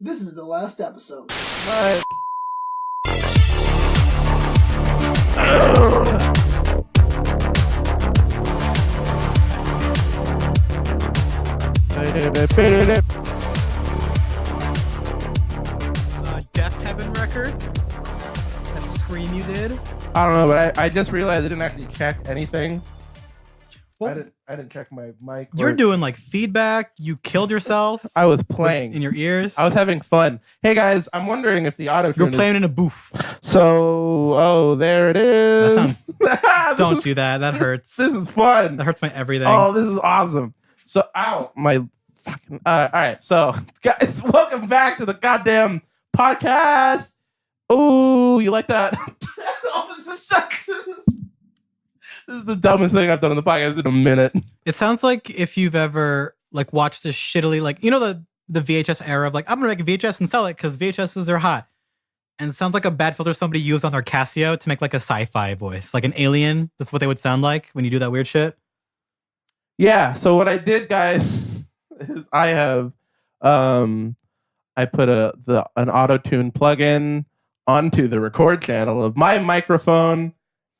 This is the last episode. But... Death Heaven record? That scream you did? I don't know, but I just realized I didn't actually check anything. Well, I didn't check my mic. You're doing like feedback. You killed yourself. I was playing in your ears. I was having fun. Hey guys, I'm wondering if the auto. You're playing in a booth. So, there it is. That sounds. Don't do that. That hurts. This is fun. That hurts my everything. Oh, this is awesome. So, ow, my fucking. All right, so guys, welcome back to the goddamn podcast. Oh, you like that? Oh, this is so. This is the dumbest thing I've done on the podcast in a minute. It sounds like if you've ever like watched this shittily, like you know the VHS era of like I'm gonna make a VHS and sell it because VHSs are hot, and it sounds like a bad filter somebody used on their Casio to make like a sci-fi voice, like an alien. That's what they would sound like when you do that weird shit. Yeah. So what I did, guys, is I have I put an auto-tune plugin onto the record channel of my microphone.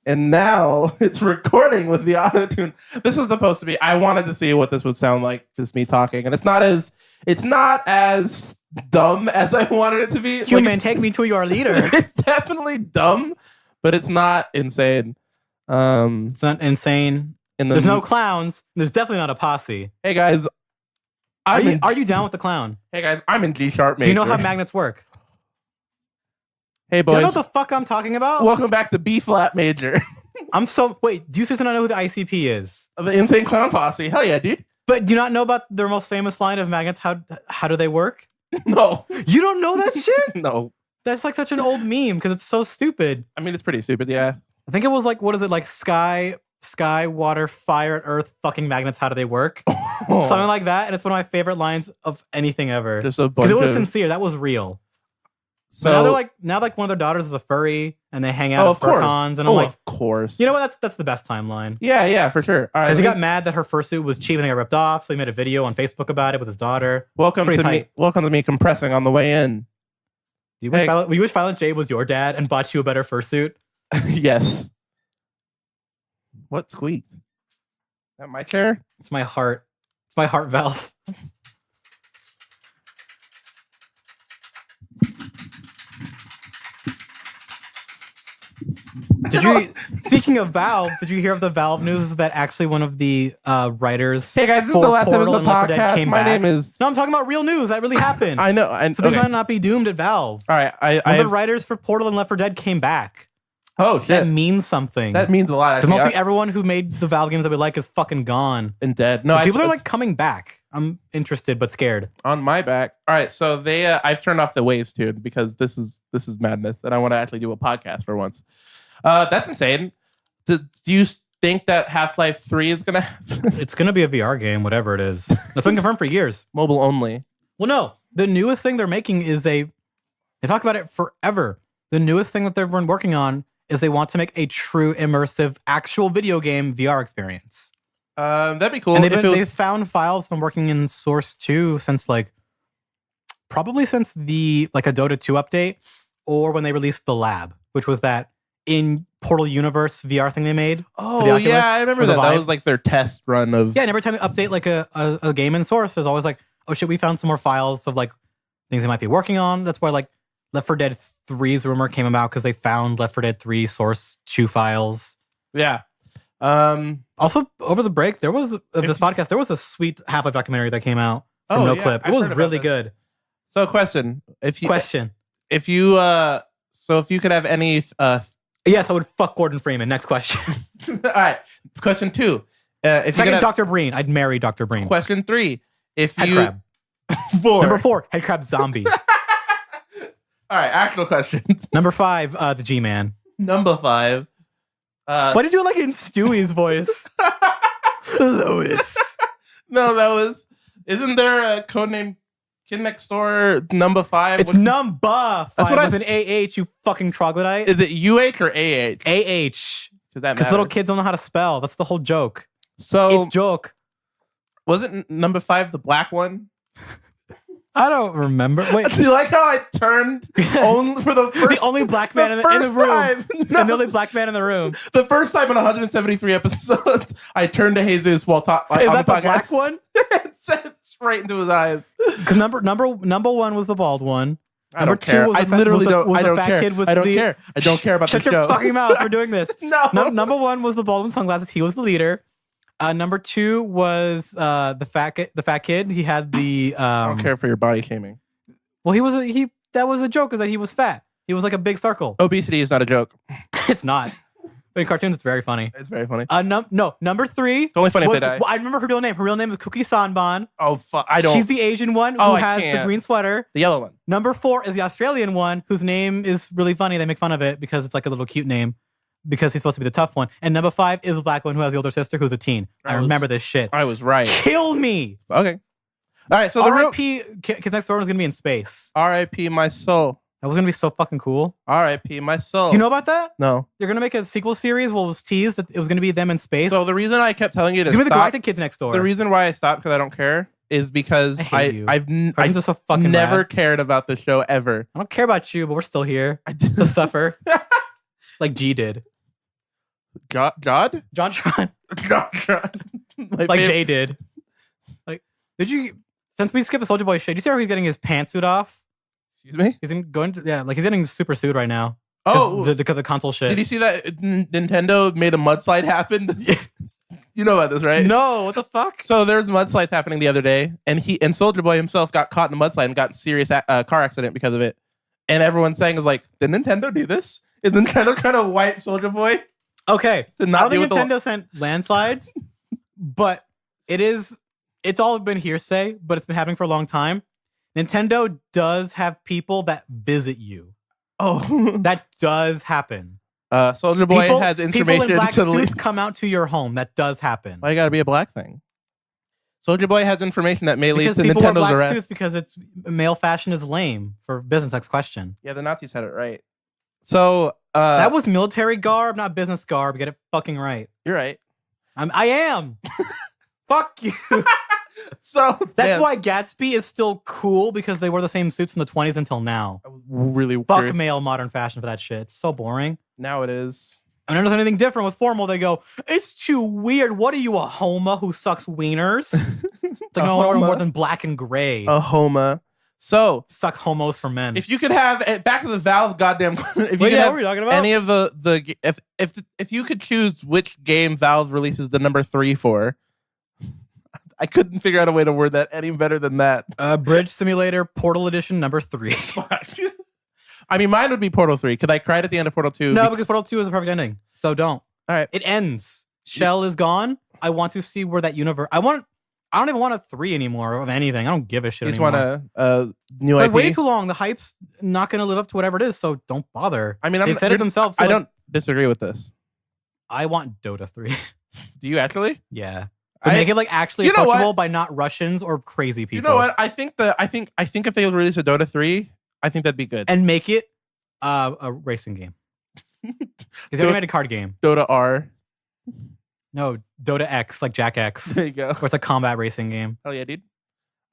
And now it's recording with the auto-tune. This was supposed to be, I wanted to see what this would sound like, just me talking. And it's not as dumb as I wanted it to be. Human, like, take me to your leader. It's definitely dumb, but it's not insane. It's not insane. There's no clowns. There's definitely not a posse. Hey guys. Are you down with the clown? Hey guys, I'm in G sharp major. Do you know how magnets work? Hey boys. Do you know what the fuck I'm talking about? Welcome back to B flat major. Wait, do you seriously not know who the ICP is? The Insane Clown Posse. Hell yeah, dude. But do you not know about their most famous line of magnets? How do they work? No. You don't know that shit? No. That's like such an old meme because it's so stupid. I mean, it's pretty stupid, yeah. I think it was like, what is it, like sky, water, fire, and earth fucking magnets, how do they work? Something like that, and it's one of my favorite lines of anything ever. Just a bunch of... Because it was of... sincere, that was real. So now one of their daughters is a furry, and they hang out at fur cons, and I'm like, of course. You know what? That's the best timeline. Yeah, for sure. All right, because he got mad that her fursuit was cheap and they got ripped off, so he made a video on Facebook about it with his daughter. Welcome to me compressing on the way in. Do you wish Violent J was your dad and bought you a better fursuit? Yes. What squeaked? Is that my chair? It's my heart. It's my heart valve. Speaking of Valve, did you hear of the Valve news that actually one of the writers? Hey guys, this is the last episode of the podcast. My name is. No, I'm talking about real news. That really happened. I know. So they might not be doomed at Valve. All right, one of the writers for Portal and Left 4 Dead came back. Oh shit! That means something. That means a lot. Because mostly everyone who made the Valve games that we like is fucking gone and dead. No, people are like coming back. I'm interested but scared. On my back. All right, so they I've turned off the waves tune because this is madness, and I want to actually do a podcast for once. That's insane. Do you think that Half-Life 3 is gonna happen? It's gonna be a VR game, whatever it is. That's been confirmed for years. Mobile only. Well, no. The newest thing they're making is they talk about it forever. The newest thing that they've been working on is they want to make a true immersive actual video game VR experience. That'd be cool. And they've found files from working in Source 2 since probably since the a Dota 2 update or when they released the Lab, which was that in Portal Universe VR thing they made. Oh, Oculus, yeah, I remember that. That was like their test run of... Yeah, and every time they update like a game in Source, there's always like, oh shit, we found some more files of like things they might be working on. That's why like Left 4 Dead 3's rumor came about because they found Left 4 Dead 3 Source 2 files. Yeah. Also, over the break, there was this podcast, there was a sweet Half-Life documentary that came out from NoClip. It was really good. So question. If you could have any... Yes, I would fuck Gordon Freeman. Next question. All right. Question 2. Second, Dr. Breen. I'd marry Dr. Breen. Question 3. Headcrab. 4. Number 4, Headcrab Zombie. All right, actual questions. Number 5, the G-Man. Number 5. Why did you do it like in Stewie's voice? Lois. No, that was... Isn't there a codename Kid Next Door number 5? It's number 5. That's what with an AH, you fucking troglodyte. Is it UH or AH? AH. Because little kids don't know how to spell. That's the whole joke. So it's joke. Wasn't number 5 the black one? I don't remember. Wait, Do you like how I turned only for the first the only black man in the room, No. and the only black man in the room. The first time in 173 episodes, I turned to Jesus while talking. Is that the black one? It's right into his eyes. Because number one was the bald one. I don't care. I literally don't. I don't care. I don't care. I don't care about the Shut show. your fucking mouth. We're doing this. No. Number one was the bald with sunglasses. He was the leader. Number two was the fat kid. He had the. I don't care for your body shaming. Well, that was a joke, is that he was fat. He was like a big circle. Obesity is not a joke. It's not. But in cartoons, it's very funny. It's very funny. No, number three. It's only funny if they die. Well, I remember her real name. Her real name is Cookie Sanban. Oh, fuck. I don't. She's the Asian one who has the green sweater. The yellow one. Number four is the Australian one, whose name is really funny. They make fun of it because it's like a little cute name, because he's supposed to be the tough one. And number five is the black one who has the older sister who's a teen. I remember this shit. I was right. Kill me. Okay. All right. So the R.I.P. Kids Next Door was gonna be in space. R.I.P. my soul. That was gonna be so fucking cool. R.I.P. my soul. Do you know about that? No. They're gonna make a sequel series. Well, it was teased that it was gonna be them in space. So the reason I kept telling you to it's gonna be the stop, Galactic Kids Next Door. the reason why I stopped because I don't care is because I've so fucking never rad. cared about the show ever. I don't care about you, but we're still here to suffer, like G did. Jod? JonTron. John. Like Jay did. Like, did you? Since we skipped the Soldier Boy shit, do you see how he's getting his pantsuit off? Excuse me? He's he's getting super sued right now. Oh, because of the console shit. Did you see that Nintendo made a mudslide happen? You know about this, right? No, what the fuck? So there's mudslides happening the other day, and Soldier Boy himself got caught in a mudslide and got in a serious car accident because of it. And everyone's saying is like, did Nintendo do this? Is Nintendo trying to wipe Soldier Boy? Okay, I don't think Nintendo sent landslides, but it's all been hearsay, but it's been happening for a long time. Nintendo does have people that visit you. Oh, that does happen. Soldier Boy has information people in black to suits come out to your home. That does happen. Why you gotta be a black thing? Soldier Boy has information that may lead to people wear Nintendo's black arrest. Suits because it's male fashion is lame for business. Next question. Yeah, the Nazis had it right. So that was military garb, not business garb. Get it fucking right. You're right. I am. Fuck you. So that's why Gatsby is still cool, because they wore the same suits from the 20s until now. I was really fuck curious. Male modern fashion for that shit. It's so boring. Now it is. And when there's anything different with formal, they go, it's too weird. What are you, a homo who sucks wieners? It's like, no, I want more than black and gray. A homo. So suck homos for men. If you could have back to the Valve goddamn. If you could have what are you talking about? any of the if you could choose which game Valve releases the number 3 for, I couldn't figure out a way to word that any better than that. Bridge Simulator Portal Edition number 3. I mean, mine would be Portal 3. Could I cry at the end of Portal 2? No, because Portal 2 is a perfect ending. So don't. All right. It ends. Shell is gone. I want to see where that universe. I don't even want a 3 anymore of anything. I don't give a shit anymore. You just want a new IP? Way too long. The hype's not going to live up to whatever it is, so don't bother. I mean, they said it themselves. So I don't disagree with this. I want Dota 3. Do you actually? Yeah. But make it like actually approachable by not Russians or crazy people. You know what? I think if they release a Dota 3, I think that'd be good. And make it a racing game. Because they already made a card game. Dota R. No, Dota X, like Jack X. There you go. Where it's a combat racing game. Hell yeah, dude.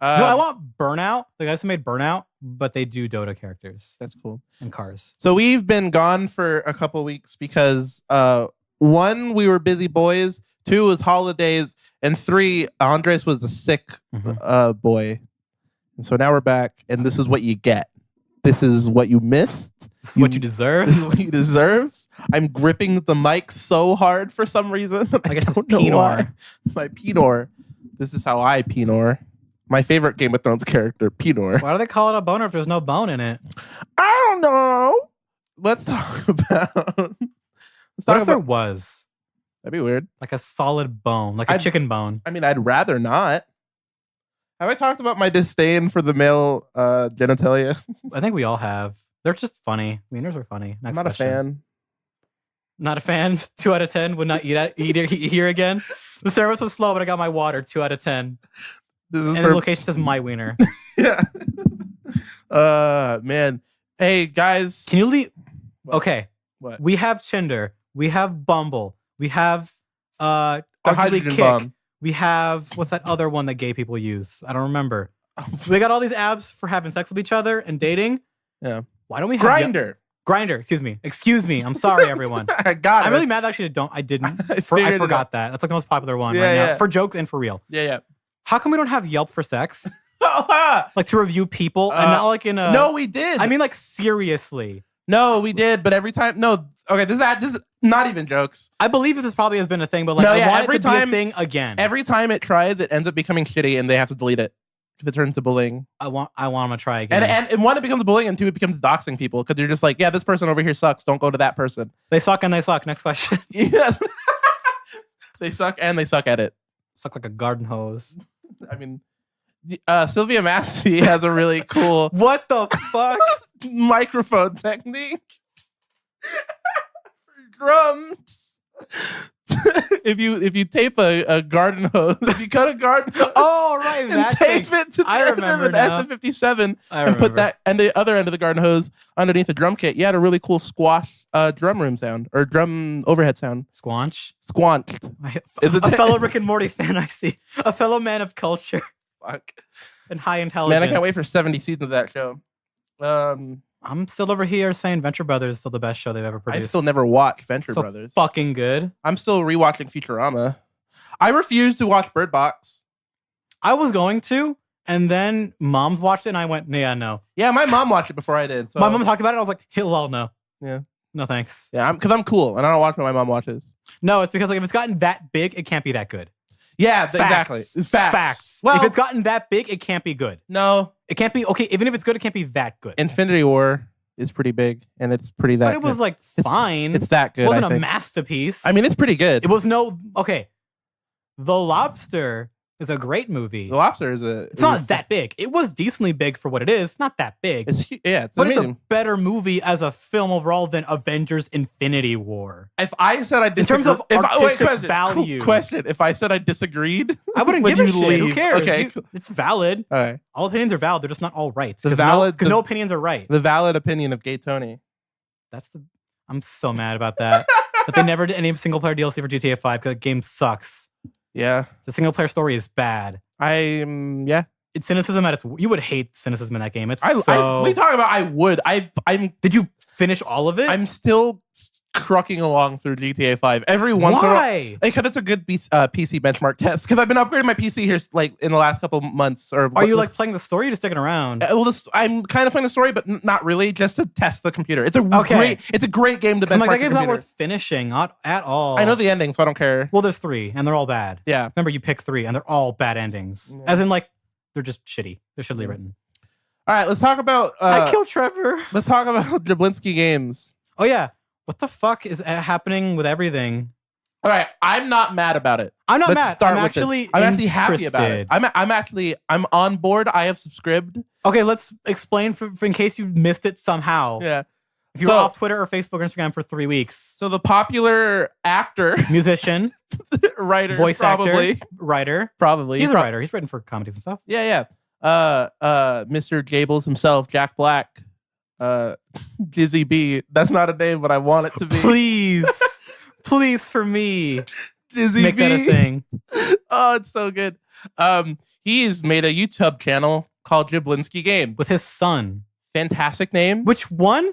No, I want Burnout. The guys who made Burnout, but they do Dota characters. That's cool. And cars. So we've been gone for a couple weeks because 1, we were busy boys. 2 was holidays, and 3, Andres was a sick boy. And so now we're back, and this is what you get. This is what you missed. This is what you deserve. This is what you deserve. I'm gripping the mic so hard for some reason. I guess it's Pinor. My Pinor. This is how I Pinor. My favorite Game of Thrones character, Pinor. Why do they call it a boner if there's no bone in it? I don't know. Let's talk about. What if there was? That'd be weird. Like a solid bone, like a chicken bone. I mean, I'd rather not. Have I talked about my disdain for the male genitalia? I think we all have. They're just funny. Wieners are funny. I'm not a fan. Not a fan. 2 out of 10. Would not eat here again. The service was slow, but I got my water. 2 out of 10. And the location says my wiener. Yeah. Man. Hey guys. Can you leave? What? Okay. What? We have Tinder. We have Bumble. We have the Arguably hydrogen Kick. bomb. We have what's that other one that gay people use? I don't remember. We got all these apps for having sex with each other and dating. Yeah. Why don't we have Grindr? Excuse me. I'm sorry, everyone. I got it. I'm really mad that I didn't. I forgot that. That's like the most popular one right now. For jokes and for real. Yeah. How come we don't have Yelp for sex? Like to review people and not like in a... No, we did. I mean, like, seriously. No, we did, but every time... No, okay, this is not even jokes. I believe this probably has been a thing, but like, I want it to be a thing again. Every time it tries, it ends up becoming shitty and they have to delete it if it turns to bullying. I want them to try again. And one, it becomes bullying, and two, it becomes doxing people because you're just like, yeah, this person over here sucks. Don't go to that person. They suck and they suck. Next question. Yes. They suck and they suck at it. Suck like a garden hose. I mean... Sylvia Massey has a really cool what the fuck microphone technique for drums. if you tape a garden hose, if you cut a garden hose, right, and tape it to the end of an SM57 and put that and the other end of the garden hose underneath the drum kit, you had a really cool squash drum room sound or drum overhead sound. Squanch. Is it a fellow Rick and Morty fan? I see. A fellow man of culture. Fuck. And high intelligence. Man, I can't wait for 70 seasons of that show. I'm still over here saying Venture Brothers is still the best show they've ever produced. I still never watched Venture Brothers. Fucking good. I'm still rewatching Futurama. I refuse to watch Bird Box. I was going to, and then Mom's watched it, and I went, yeah, no. Yeah, my mom watched it before I did. So. My mom talked about it. I was like, hell no. Yeah. No thanks. Yeah, because I'm cool, and I don't watch what my mom watches. No, it's because like if it's gotten that big, it can't be that good. Yeah, exactly. Facts. Well, if it's gotten that big, it can't be good. No. It can't be, okay, even if it's good, it can't be that good. Infinity War is pretty big, and it's pretty that good. But it was like fine. It's that good, It wasn't a masterpiece. I mean, it's pretty good. It was okay. The Lobster is a great movie. The Lobster is It's not that big. It was decently big for what it is. Not that big. It's but amazing. It's a better movie as a film overall than Avengers: Infinity War. If I said I disagreed, in terms of artistic value, if I said I disagreed, I wouldn't give a shit. Who cares? Okay, it's valid. All right. All opinions are valid. They're just not all right. Because no opinions are right. The valid opinion of Gay Tony. I'm so mad about that. But they never did any single player DLC for GTA 5 because the game sucks. Yeah. The single player story is bad. It's cynicism at its. You would hate cynicism in that game. What are you talking about? I would. Did you finish all of it? I'm still trucking along through GTA 5 every once in a while. Why? Because it's a good PC benchmark test. Because I've been upgrading my PC here like in the last couple months. Are you like playing the story? Or you're just sticking around. I'm kind of playing the story, but not really. Just to test the computer. It's a great game to benchmark. Like that game's not worth finishing, not at all. I know the ending, so I don't care. Well, there's 3, and they're all bad. Yeah. Remember, you pick 3, and they're all bad endings. Yeah. As in, like, they're just shitty. They're shittily written. All right, let's talk about. I killed Trevor. Let's talk about Jablinski Games. Oh yeah. What the fuck is happening with everything? All right, I'm not mad about it. I'm not mad. I'm actually happy about it. I'm on board. I have subscribed. Okay, let's explain for in case you missed it somehow. Yeah. If you were off Twitter or Facebook or Instagram for 3 weeks. So the popular actor, musician, writer, voice actor, writer. Probably. He's a writer. He's written for comedies and stuff. Yeah. Mr. Jables himself, Jack Black. Dizzy B. That's not a name, but I want it to be. Please for me. Dizzy Make B. that a thing. Oh, it's so good. He's made a YouTube channel called Jablinski Game with his son. Fantastic name. Which one?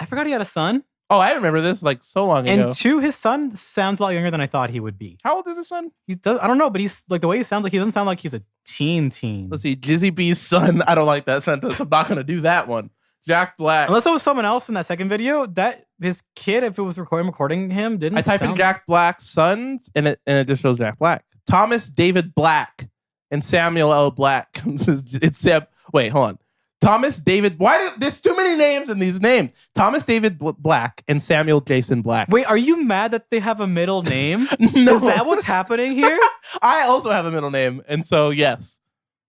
I forgot he had a son. Oh, I remember this like so long ago. And 2, his son sounds a lot younger than I thought he would be. How old is his son? He does. I don't know, but he's like the way he sounds like he doesn't sound like he's a teen. Let's see, Jizzy B's son. I don't like that sentence. I'm not gonna do that one. Jack Black. Unless it was someone else in that second video, that his kid, if it was recording him, didn't. I type in Jack Black's son, and it just shows Jack Black. Thomas David Black and Samuel L. Black. It's Sam. Wait, hold on. Thomas David. There's too many names in these names? Thomas David Black and Samuel Jason Black. Wait, are you mad that they have a middle name? No. Is that what's happening here? I also have a middle name, and so yes.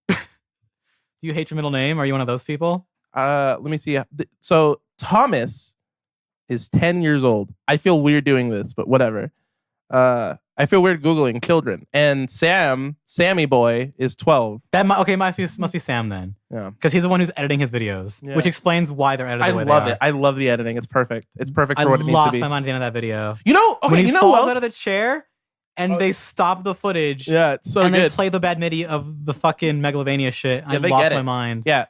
Do you hate your middle name? Are you one of those people? Let me see. So Thomas is 10 years old. I feel weird doing this, but whatever. I feel weird Googling children. And Sammy boy, is 12. Must be Sam then. Yeah. Because he's the one who's editing his videos, which explains why they're edited the way they are. I love it. I love the editing. It's perfect. It's perfect for what it needs to be. I lost my mind at the end of that video. You know, okay, when he you know falls what else? out of the chair and they stop the footage. Yeah, it's so and good. they play the bad MIDI of the fucking Megalovania shit. Yeah, I they lost get my it. mind. Yeah,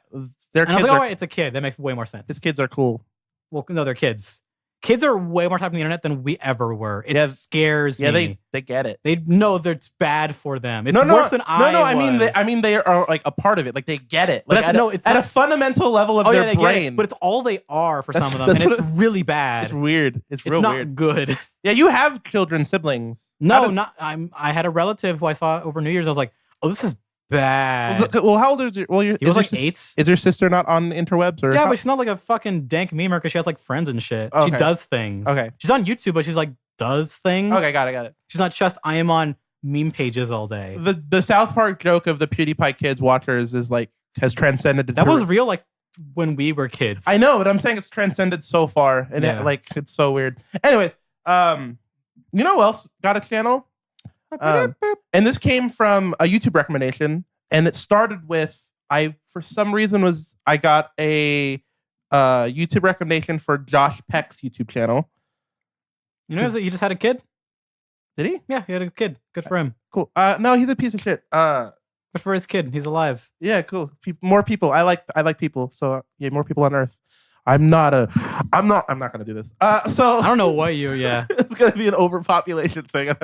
their And I was kids like, are. all right, it's a kid. That makes way more sense. His kids are cool. Well, no, they're kids. Kids are way more typing the internet than we ever were. It scares me. Yeah, they get it. They know that it's bad for them. It's worse than I was. I mean, they are like a part of it. Like they get it. Like It's at a fundamental level of their they brain. get it, but it's all they are for some of them, and it's really bad. It's weird. It's real not weird. Good. Yeah, you have children, siblings. No, I had a relative who I saw over New Year's. I was like, oh, this is bad. Well, how old is your? Well, he was like 8. Is your sister not on the interwebs? Or yeah, but she's not like a fucking dank memer because she has like friends and shit. Okay. She does things. Okay. She's on YouTube, but she's like does things. Okay, got it. She's not just I am on meme pages all day. The South Park joke of the PewDiePie kids watchers is like has transcended. That was real, like when we were kids. I know, but I'm saying it's transcended so far, and it's so weird. Anyways, you know who else got a channel? And this came from a YouTube recommendation, and it started with for some reason I got a YouTube recommendation for Josh Peck's YouTube channel. You know that he just had a kid? Did he? Yeah, he had a kid. Good for him. Cool. No, he's a piece of shit. Good for his kid. He's alive. Yeah, cool. More people. I like people. So yeah, more people on Earth. I'm not gonna do this. So I don't know what yeah. It's gonna be an overpopulation thing, and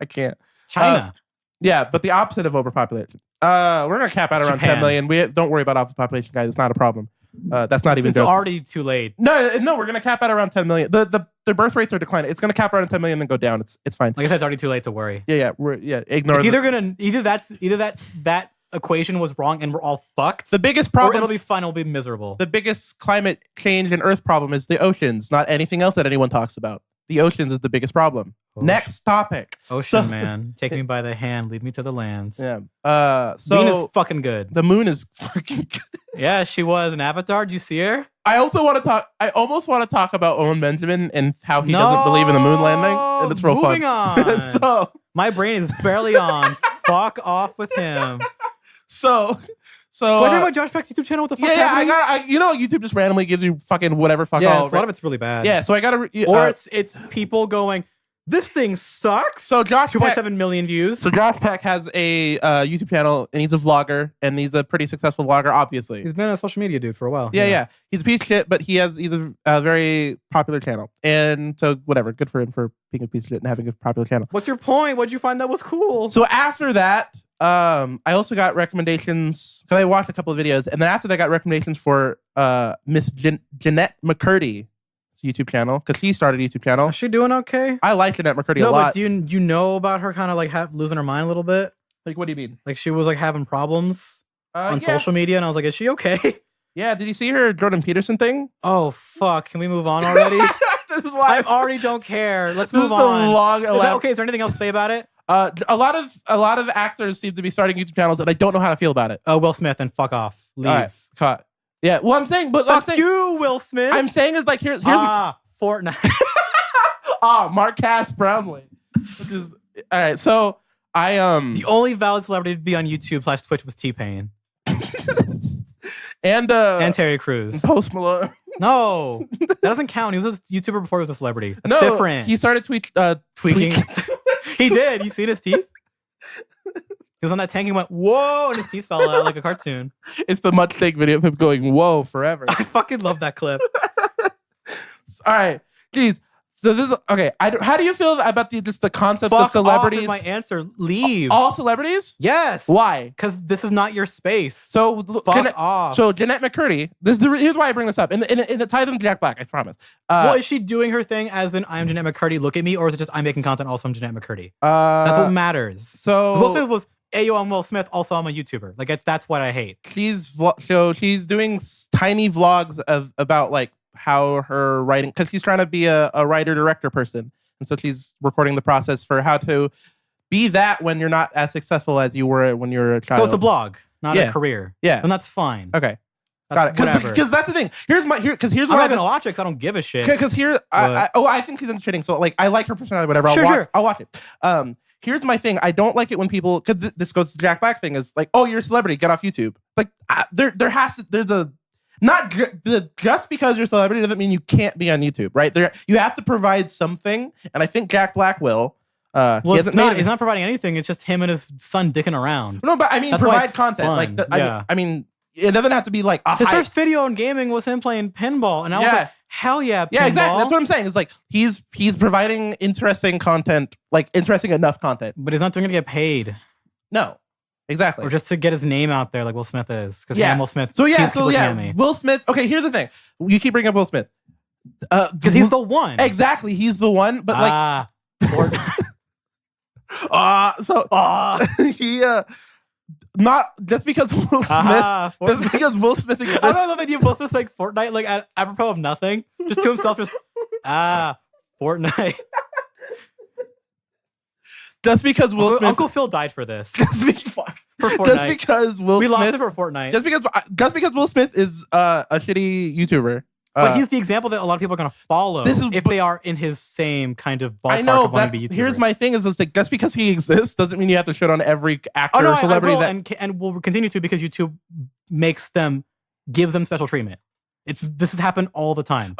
I can't. China. Yeah, but the opposite of overpopulation. We're gonna cap out around 10 million. We don't worry about overpopulation, guys. It's not a problem. That's not even. It's already too late. No, we're gonna cap out around 10 million. The birth rates are declining. It's gonna cap around 10 million, then go down. It's fine. Like I said, it's already too late to worry. Yeah. Ignore. It's either that equation was wrong and we're all fucked. The biggest problem. Or it'll be fun. It'll be miserable. The biggest climate change and Earth problem is the oceans, not anything else that anyone talks about. The oceans is the biggest problem. Next topic. Ocean man, take me by the hand, lead me to the lands. Yeah. So Bean is fucking good. The moon is fucking good. Yeah, she was an Avatar. Did you see her? I almost want to talk about Owen Benjamin and how he doesn't believe in the moon landing, and it's real Moving fun. on. So my brain is barely on. Fuck off with him. So I think about Josh Peck's YouTube channel. What the fuck? I YouTube just randomly gives you fucking whatever fuck all. A lot of it's really bad. Yeah, so I gotta or it's people going, this thing sucks. So Josh 2.7 million views. So Josh Peck has a YouTube channel, and he's a vlogger, and he's a pretty successful vlogger, obviously. He's been a social media dude for a while. Yeah. He's a piece of shit, but he's a very popular channel, and so whatever, good for him for being a piece of shit and having a popular channel. What's your point? What'd you find that was cool? So after that, I also got recommendations because I watched a couple of videos, and then after that, I got recommendations for Miss Jeanette McCurdy's YouTube channel because she started a YouTube channel. Is she doing okay? I like Jeanette McCurdy a lot. No, but do you know about her kind of like losing her mind a little bit? Like, what do you mean? Like she was like having problems on social media, and I was like, is she okay? Yeah. Did you see her Jordan Peterson thing? Oh fuck! Can we move on already? This is why I already don't care. Let's move on. Okay, is there anything else to say about it? A lot of actors seem to be starting YouTube channels, and I don't know how to feel about it. Oh, Will Smith, and fuck off, leave. Right, cut. Yeah, well, I'm saying, you, Will Smith. I'm saying is like here's Fortnite. Marcus Brownlee, which is all right. So I the only valid celebrity to be on YouTube / Twitch was T-Pain and Terry Crews, Post Malone. No, that doesn't count. He was a YouTuber before he was a celebrity. That's different. He started tweaking. He did. You seen his teeth? He was on that tank and went, whoa, and his teeth fell out like a cartoon. It's the Mudsteak video of him going, whoa, forever. I fucking love that clip. All right. Jeez. So this is okay. How do you feel about the concept Fuck of celebrities? Off is my answer. Leave. All celebrities? Yes. Why? Because this is not your space. So fuck off. So Jeanette McCurdy. Here's why I bring this up. And it ties into Jack Black. I promise. Well, is she doing her thing as in I'm Jeanette McCurdy? Look at me, or is it just I'm making content? Also, I'm Jeanette McCurdy. That's what matters. So what if it was? Ayo, I'm Will Smith. Also, I'm a YouTuber. Like that's what I hate. She's doing tiny vlogs about like how her writing, because she's trying to be a writer-director person. And so she's recording the process for how to be that when you're not as successful as you were when you were a child. So it's a blog, not a career. Yeah. And that's fine. Okay. Got it. Because that's the thing. Here's why I'm not going to watch it because I don't give a shit. Because I think she's interesting. So like, I like her personality, whatever. I'll watch it. Here's my thing. I don't like it when people, because this goes to the Jack Black thing, is like, oh, you're a celebrity, get off YouTube. Like just because you're a celebrity doesn't mean you can't be on YouTube, right? You have to provide something, and I think Jack Black will. Well, he hasn't made. he's not providing anything. It's just him and his son dicking around. No, but I mean, That's why provide it's content. fun. Like, Yeah. I mean, it doesn't have to be like a His hype. first video on gaming was him playing pinball, and I was like, hell yeah, pinball. Yeah, exactly. That's what I'm saying. It's like he's providing interesting content, like interesting enough content. But he's not doing it to get paid. No, exactly. Or just to get his name out there, like Will Smith is, because Will Smith. So keeps looking at me. Will Smith. Okay, here's the thing. You keep bringing up Will Smith Because he's the one. Exactly, he's the one. But like, he not just because Will Smith. Just because Will Smith exists. I don't know the idea of Will Smith like Fortnite, like apropos of nothing, just to himself, just Fortnite. Just because Will Smith. Uncle Phil died for this. For Fortnite. Just because Will we Smith. lost it for Fortnite. Just because Will Smith is a shitty YouTuber. But he's the example that a lot of people are going to follow if they are in his same kind of ballpark I know, of wanting to be YouTubers. Here's my thing: is like just because he exists doesn't mean you have to shit on every actor or celebrity I will, and will continue to, because YouTube gives them special treatment. This has happened all the time.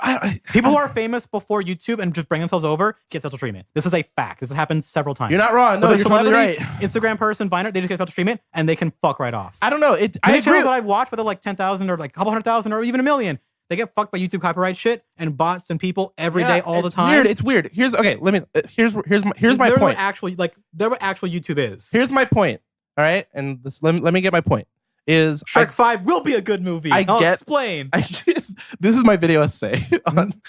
People who are famous before YouTube and just bring themselves over get special treatment. This is a fact. This has happened several times. You're not wrong. No, you're totally right. Instagram person, Viner, they just get special treatment and they can fuck right off. I don't know. I agree. Channels that I've watched where they're like 10,000 or like a couple 100,000 or even 1 million. They get fucked by YouTube copyright shit and bots and people every day, all the time. It's weird. Here's my point. Here's what actual YouTube is. Here's my point. All right, and let me get my point. Is Shrek 5 will be a good movie. I'll explain. This is my video essay on.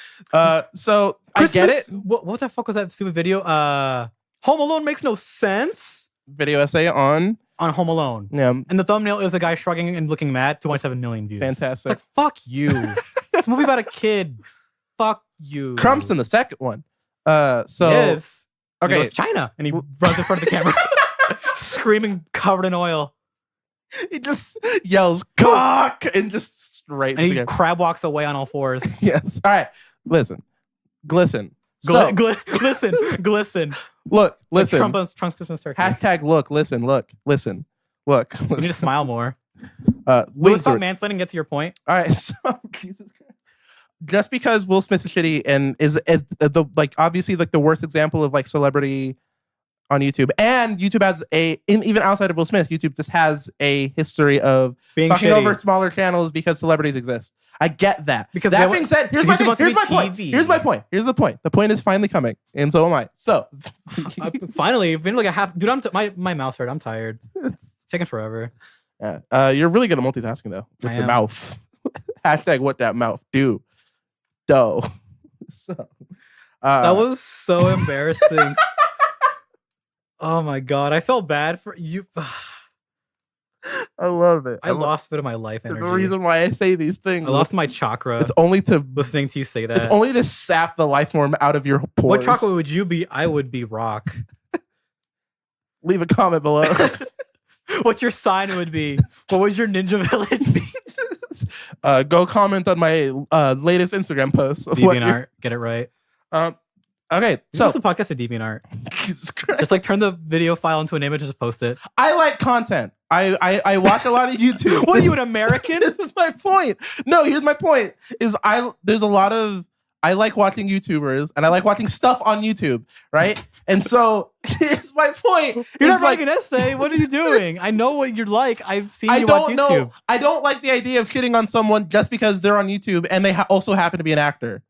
So Christmas, I get it. What the fuck was that stupid video? Home Alone makes no sense. Video essay on Home Alone. Yeah. And the thumbnail is a guy shrugging and looking mad. 2.7 million views. Fantastic. It's like, fuck you. It's a movie about a kid. Fuck you. Trump's in the second one. So yes. Okay. He goes China and he runs in front of the camera, screaming, covered in oil. He just yells cock and just straight. And he crab walks away on all fours. Yes. All right. Listen. Glisten. Glisten. Look. Listen. Trump's Christmas turkey. Hashtag look. Listen. Look. Listen. Look. Listen. You need to smile more. Will stop mansplaining and get to your point? All right. So, Jesus Christ. Just because Will Smith is shitty and is the like obviously like the worst example of like celebrity on YouTube, and YouTube has even outside of Will Smith, YouTube just has a history of being fucking shitty over smaller channels because celebrities exist. I get that. Because that being said, here's my point. Here's my point. Here's the point. The point is finally coming, and so am I. So finally, been like a half. Dude, my mouth's hurt. I'm tired. It's taking forever. Yeah. You're really good at multitasking though with your mouth. Hashtag what that mouth do. Dough. So that was so embarrassing. Oh my god, I felt bad for you. I love it. I lost a bit of my life energy. It's the reason why I say these things. I lost my chakra. It's only to listening to you say that. It's only to sap the life form out of your pores. What chakra would you be? I would be rock. Leave a comment below. What your sign would be? What would your ninja village be? Go comment on my latest Instagram post. DeviantArt, get it right. Okay, so the podcast of DeviantArt. Jesus Christ. Just like turn the video file into an image and just post it. I like content. I watch a lot of YouTube. What are you, an American? This is my point. No, here's my point. There's a lot of I like watching YouTubers and I like watching stuff on YouTube, right? And so here's my point. You're not writing an essay. What are you doing? I know what you're like. I've seen you watch YouTube. I don't like the idea of shitting on someone just because they're on YouTube and they also happen to be an actor.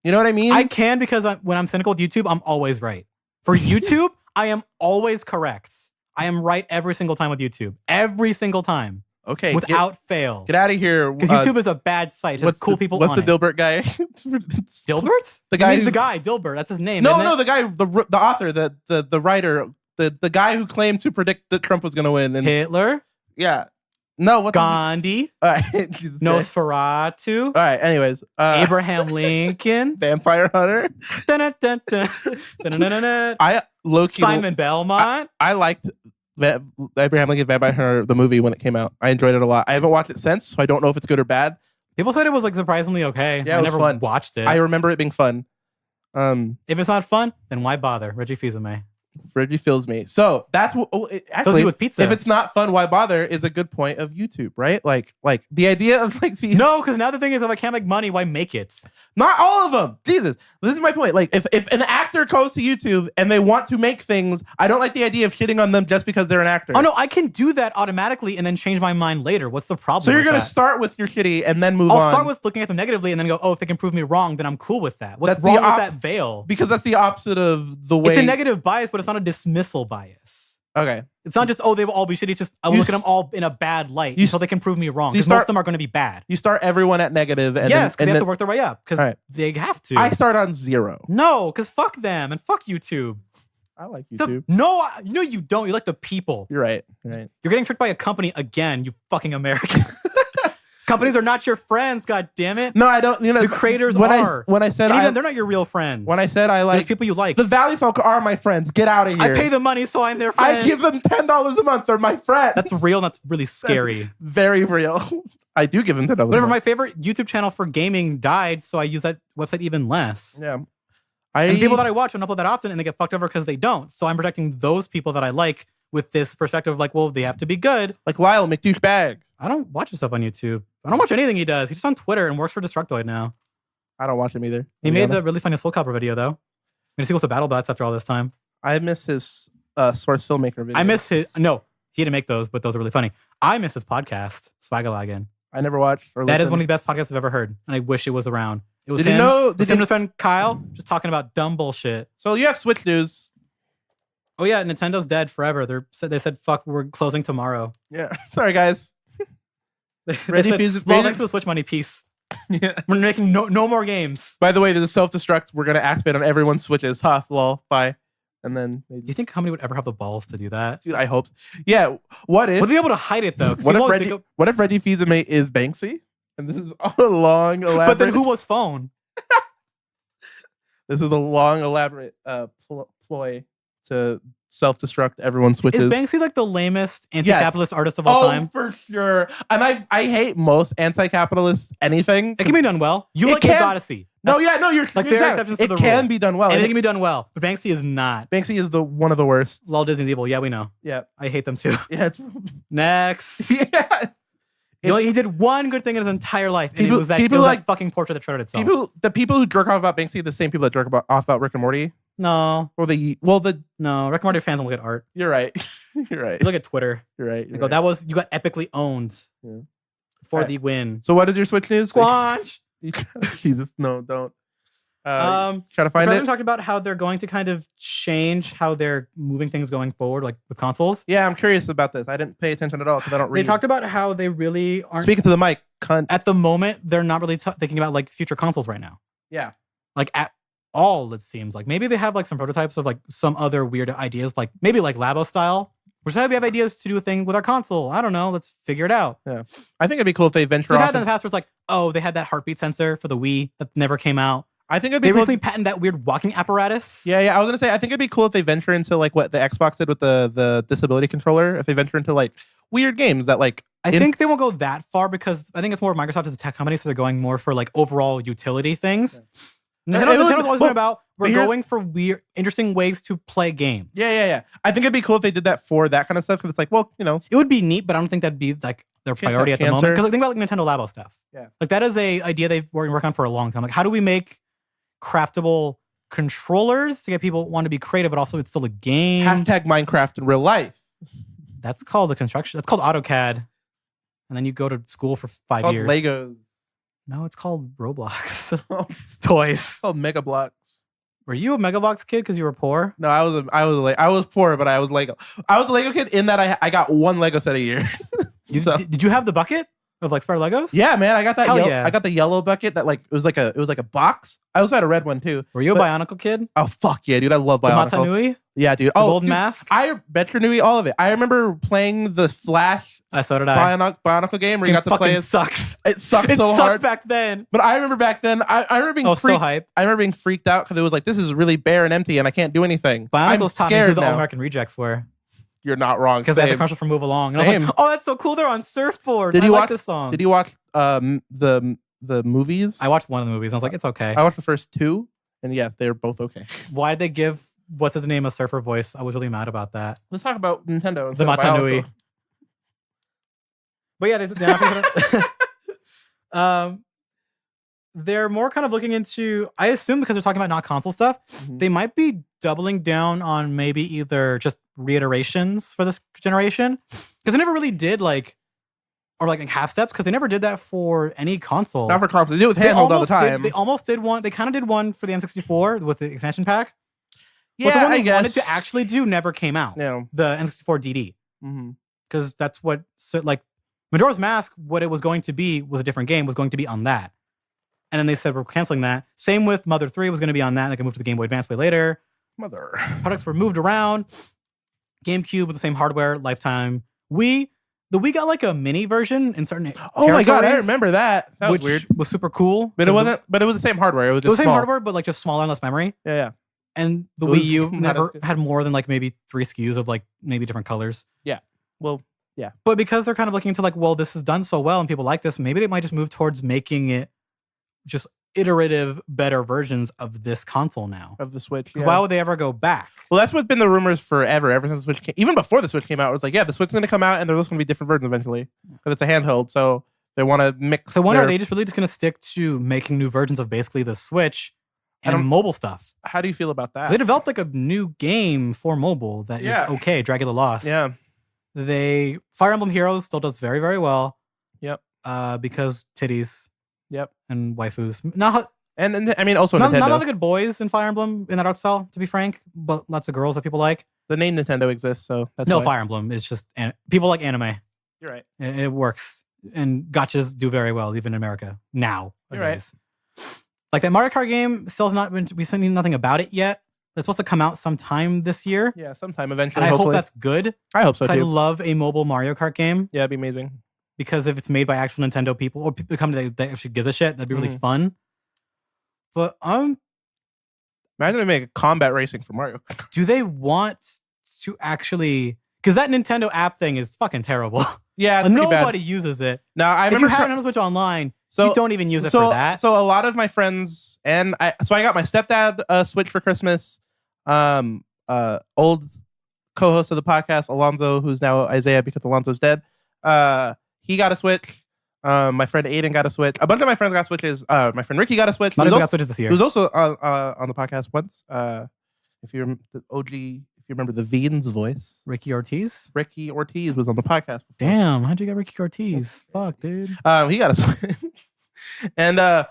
You know what I mean? I can because when I'm cynical with YouTube, I'm always right. For YouTube, I am always correct. I am right every single time with YouTube. Every single time. Okay. Without fail. Get out of here. Because YouTube is a bad site. Just cool people What's the Dilbert guy? Dilbert? The guy the guy, Dilbert. That's his name. No, the guy, the author, the writer, the guy who claimed to predict that Trump was going to win. And Hitler? Yeah. No, what's Gandhi? All right. Nosferatu? All right, anyways. Abraham Lincoln? Vampire Hunter? I low-key... Simon Belmont? I liked Abraham Lincoln Vampire Hunter, the movie, when it came out. I enjoyed it a lot. I haven't watched it since, so I don't know if it's good or bad. People said it was like surprisingly okay. Yeah, I it was never fun. watched it. I remember it being fun. If it's not fun, then why bother? Reggie Fils-Aimé. Reggie fills me. So that's what actually with pizza. if it's not fun, why bother is a good point of YouTube, right? Like the idea of like these. No, because now the thing is, if I can't make money, why make it? Not all of them. Jesus, this is my point. Like if an actor goes to YouTube and they want to make things, I don't like the idea of shitting on them just because they're an actor. Oh no, I can do that automatically and then change my mind later. What's the problem? So you're with gonna that? start with your shitty and then move on. I'll start with looking at them negatively and then go, oh, if they can prove me wrong, then I'm cool with that. What's That's wrong the with that veil? Because that's the opposite of the way. It's a negative bias, but it's not a dismissal bias. Okay. It's not just, oh, they will all be shitty. It's just, I will look at them all in a bad light until they can prove me wrong. Because most of them are going to be bad. You start everyone at negative. And yes, because they have then, to work their way up. Because they have to. I start on 0. No, because fuck them and fuck YouTube. I like YouTube. No, you don't. You like the people. You're right. You're getting tricked by a company again, you fucking American. Companies are not your friends, god damn it. No, I don't. You know, the creators are. When I said even they're not your real friends. When I said I like people you like. The Valley folk are my friends. Get out of here. I pay them money, so I'm their friend. I give them $10 a month. They're my friends. That's real and that's really scary. That's very real. I do give them $10 a month. Whatever, my favorite YouTube channel for gaming died, so I use that website even less. Yeah. And people that I watch don't upload that often and they get fucked over because they don't. So I'm protecting those people that I like with this perspective of like, well, they have to be good. Like Lyle McDouchebag. I don't watch his stuff on YouTube. I don't watch anything he does. He's just on Twitter and works for Destructoid now. I don't watch him either. He made the really funny Soul Calibur video though. I'm gonna see what's a battle bots after all this time. I miss his source filmmaker video. I miss his he didn't make those, but those are really funny. I miss his podcast, Swagalagan. I never watched or listened. That is one of the best podcasts I've ever heard, and I wish it was around. It was him and his friend Kyle just talking about dumb bullshit. So you have Switch news. Oh yeah, Nintendo's dead forever. They said fuck, we're closing tomorrow. Yeah, sorry guys. Ready thanks for the Switch money, peace. Yeah, we're making no more games. By the way, there's a self-destruct we're gonna activate on everyone's Switches. Ha, lol, bye. And then do you think a company would ever have the balls to do that? Dude, I hope so. Yeah. What if? Would they be able to hide it though? What if Reggie Fils-Aimé is Banksy? And this is a long, elaborate. But then who was phone? This is a long, elaborate ploy to self-destruct everyone's Switches. Is Banksy like the lamest anti-capitalist artist of all time? For sure. And I hate most anti-capitalist anything. It can be done well. You like Kids Odyssey. You're like there are exceptions to the rule. It can be done well. And it can be done well. But Banksy is not. Banksy is one of the worst. Walt Disney's evil. Yeah, we know. Yeah. I hate them too. Yeah. Next. Yeah. He did one good thing in his entire life, and it was that fucking portrait that shredded itself. The people who jerk off about Banksy are the same people that jerk off about Rick and Morty. No. No, Rick and Morty fans don't look at art. You're right. You're right. You look at Twitter. You're right. You got epically owned for the win. So what is your Switch news? Squanch. Jesus, no, don't. Try to find it. The president talked about how they're going to kind of change how they're moving things going forward, like with consoles. Yeah, I'm curious about this. I didn't pay attention at all because I don't read. They talked about how they really aren't speaking to the mic. Cunt. At the moment, they're not really thinking about like future consoles right now. Yeah, like at all. It seems like maybe they have like some prototypes of like some other weird ideas, like maybe like Labo style. Which we have ideas to do a thing with our console. I don't know. Let's figure it out. Yeah, I think it'd be cool if they venture off. They had that in the past where it's like, oh, they had that heartbeat sensor for the Wii that never came out. I think it'd be they cool recently patented that weird walking apparatus. Yeah. I was gonna say I think it'd be cool if they venture into like what the Xbox did with the disability controller. If they venture into like weird games that like I think they won't go that far because I think it's more Microsoft as a tech company, so they're going more for like overall utility things. Yeah. Nintendo's always been about we're going for weird, interesting ways to play games. Yeah. I think it'd be cool if they did that for that kind of stuff because it's like, well, you know, it would be neat, but I don't think that'd be like their priority at the moment. Because think about like Nintendo Labo stuff. Yeah, like that is a idea they've been working on for a long time. Like, how do we make craftable controllers to get people want to be creative, but also it's still a game. Hashtag Minecraft in real life. That's called a construction. That's called AutoCAD. And then you go to school for 5 years. Legos. No, it's called Roblox. Toys. It's called Mega Blocks. Were you a Mega Blocks kid because you were poor? No, I was poor, but I was Lego. I was a Lego kid in that I got one Lego set a year. Did you have the bucket of like Spider Legos? Yeah, man, I got that. Yeah. I got the yellow bucket that like it was like a box. I also had a red one too. Were you a Bionicle kid? Oh fuck yeah, dude! I love Bionicle. The Matanui? Yeah, dude. Golden Mask? I Metronui, all of it. I remember playing the Flash. So did I. Bionicle game where you got to play. It sucks. It sucked so hard. It sucked back then. But I remember back then. I remember being so hype. I remember being freaked out because it was like this is really bare and empty and I can't do anything. Bionicle's taught me who the All-American Rejects were. You're not wrong. Because they had the commercial for Move Along. And I was like, oh, that's so cool. They're on surfboards. I like this song. Did you watch the movies? I watched one of the movies. I was like, it's okay. I watched the first two, and yeah, they're both okay. Why did they give what's his name, a surfer voice. I was really mad about that. Let's talk about Nintendo. The Matanui. But yeah, they're more kind of looking into, I assume because they're talking about not console stuff, they might be doubling down on maybe either just reiterations for this generation. Because they never really did like half steps, because they never did that for any console. Not for console. They do it with handheld all the time. They almost did one. They kind of did one for the N64 with the expansion pack. Yeah, but the one I they guess. wanted to actually do never came out. No. The N64 DD. Because that's what, like, Majora's Mask, what it was going to be was a different game, was going to be on that. And then they said, we're canceling that. Same with Mother 3 was going to be on that. They can move to the Game Boy Advance way later. Mother. Products were moved around. GameCube with the same hardware, lifetime. The Wii got like a mini version in certain Oh my god, I remember that. That was weird. Was super cool. But it wasn't. But it was the same hardware. It was just the same small. hardware, but like just smaller and less memory. Yeah. And the Wii U never had more than like maybe 3 SKUs of like maybe different colors. Yeah. Well, yeah. But because they're kind of looking into like, well, this is done so well and people like this, maybe they might just move towards making it just iterative, better versions of this console now. Of the Switch. Yeah. Why would they ever go back? Well, that's what's been the rumors forever, ever since the Switch came. Even before the Switch came out, it was like, yeah, the Switch is going to come out and there's going to be different versions eventually. Because it's a handheld, so they want to mix. So are they just really just going to stick to making new versions of basically the Switch and mobile stuff? How do you feel about that? They developed like a new game for mobile that is okay, Dragula Lost. Yeah. Fire Emblem Heroes still does very, very well. Yep. Because titties. Yep. And waifus. And I mean, also not Nintendo. a lot of good boys in Fire Emblem in that art style, to be frank, but lots of girls that people like. The name Nintendo exists, so that's no why. Fire Emblem. It's just people like anime. You're right. It works, and gotchas do very well even in America now. You're right. Like that Mario Kart game still's not been. We've seen nothing about it yet. It's supposed to come out sometime this year. Yeah, sometime eventually. And I hope that's good. I hope so too. I love a mobile Mario Kart game. Yeah, it'd be amazing. Because if it's made by actual Nintendo people or people company that actually gives a shit, that'd be really fun. But imagine they make combat racing for Mario. Do they want to actually? Because that Nintendo app thing is fucking terrible. Yeah, it's nobody uses it. No, I if remember. If you have it on Switch Online, you don't even use it for that. So a lot of my friends and I got my stepdad Switch for Christmas. Old co-host of the podcast, Alonzo, who's now Isaiah because Alonzo's dead. He got a Switch. My friend Aiden got a Switch. A bunch of my friends got Switches. My friend Ricky got a Switch. A lot of people got Switches this year. He was also on the podcast once. If you remember the OG, if you remember the Vian's voice, Ricky Ortiz. Ricky Ortiz was on the podcast. Damn, how'd you get Ricky Ortiz? Fuck, dude. He got a Switch. And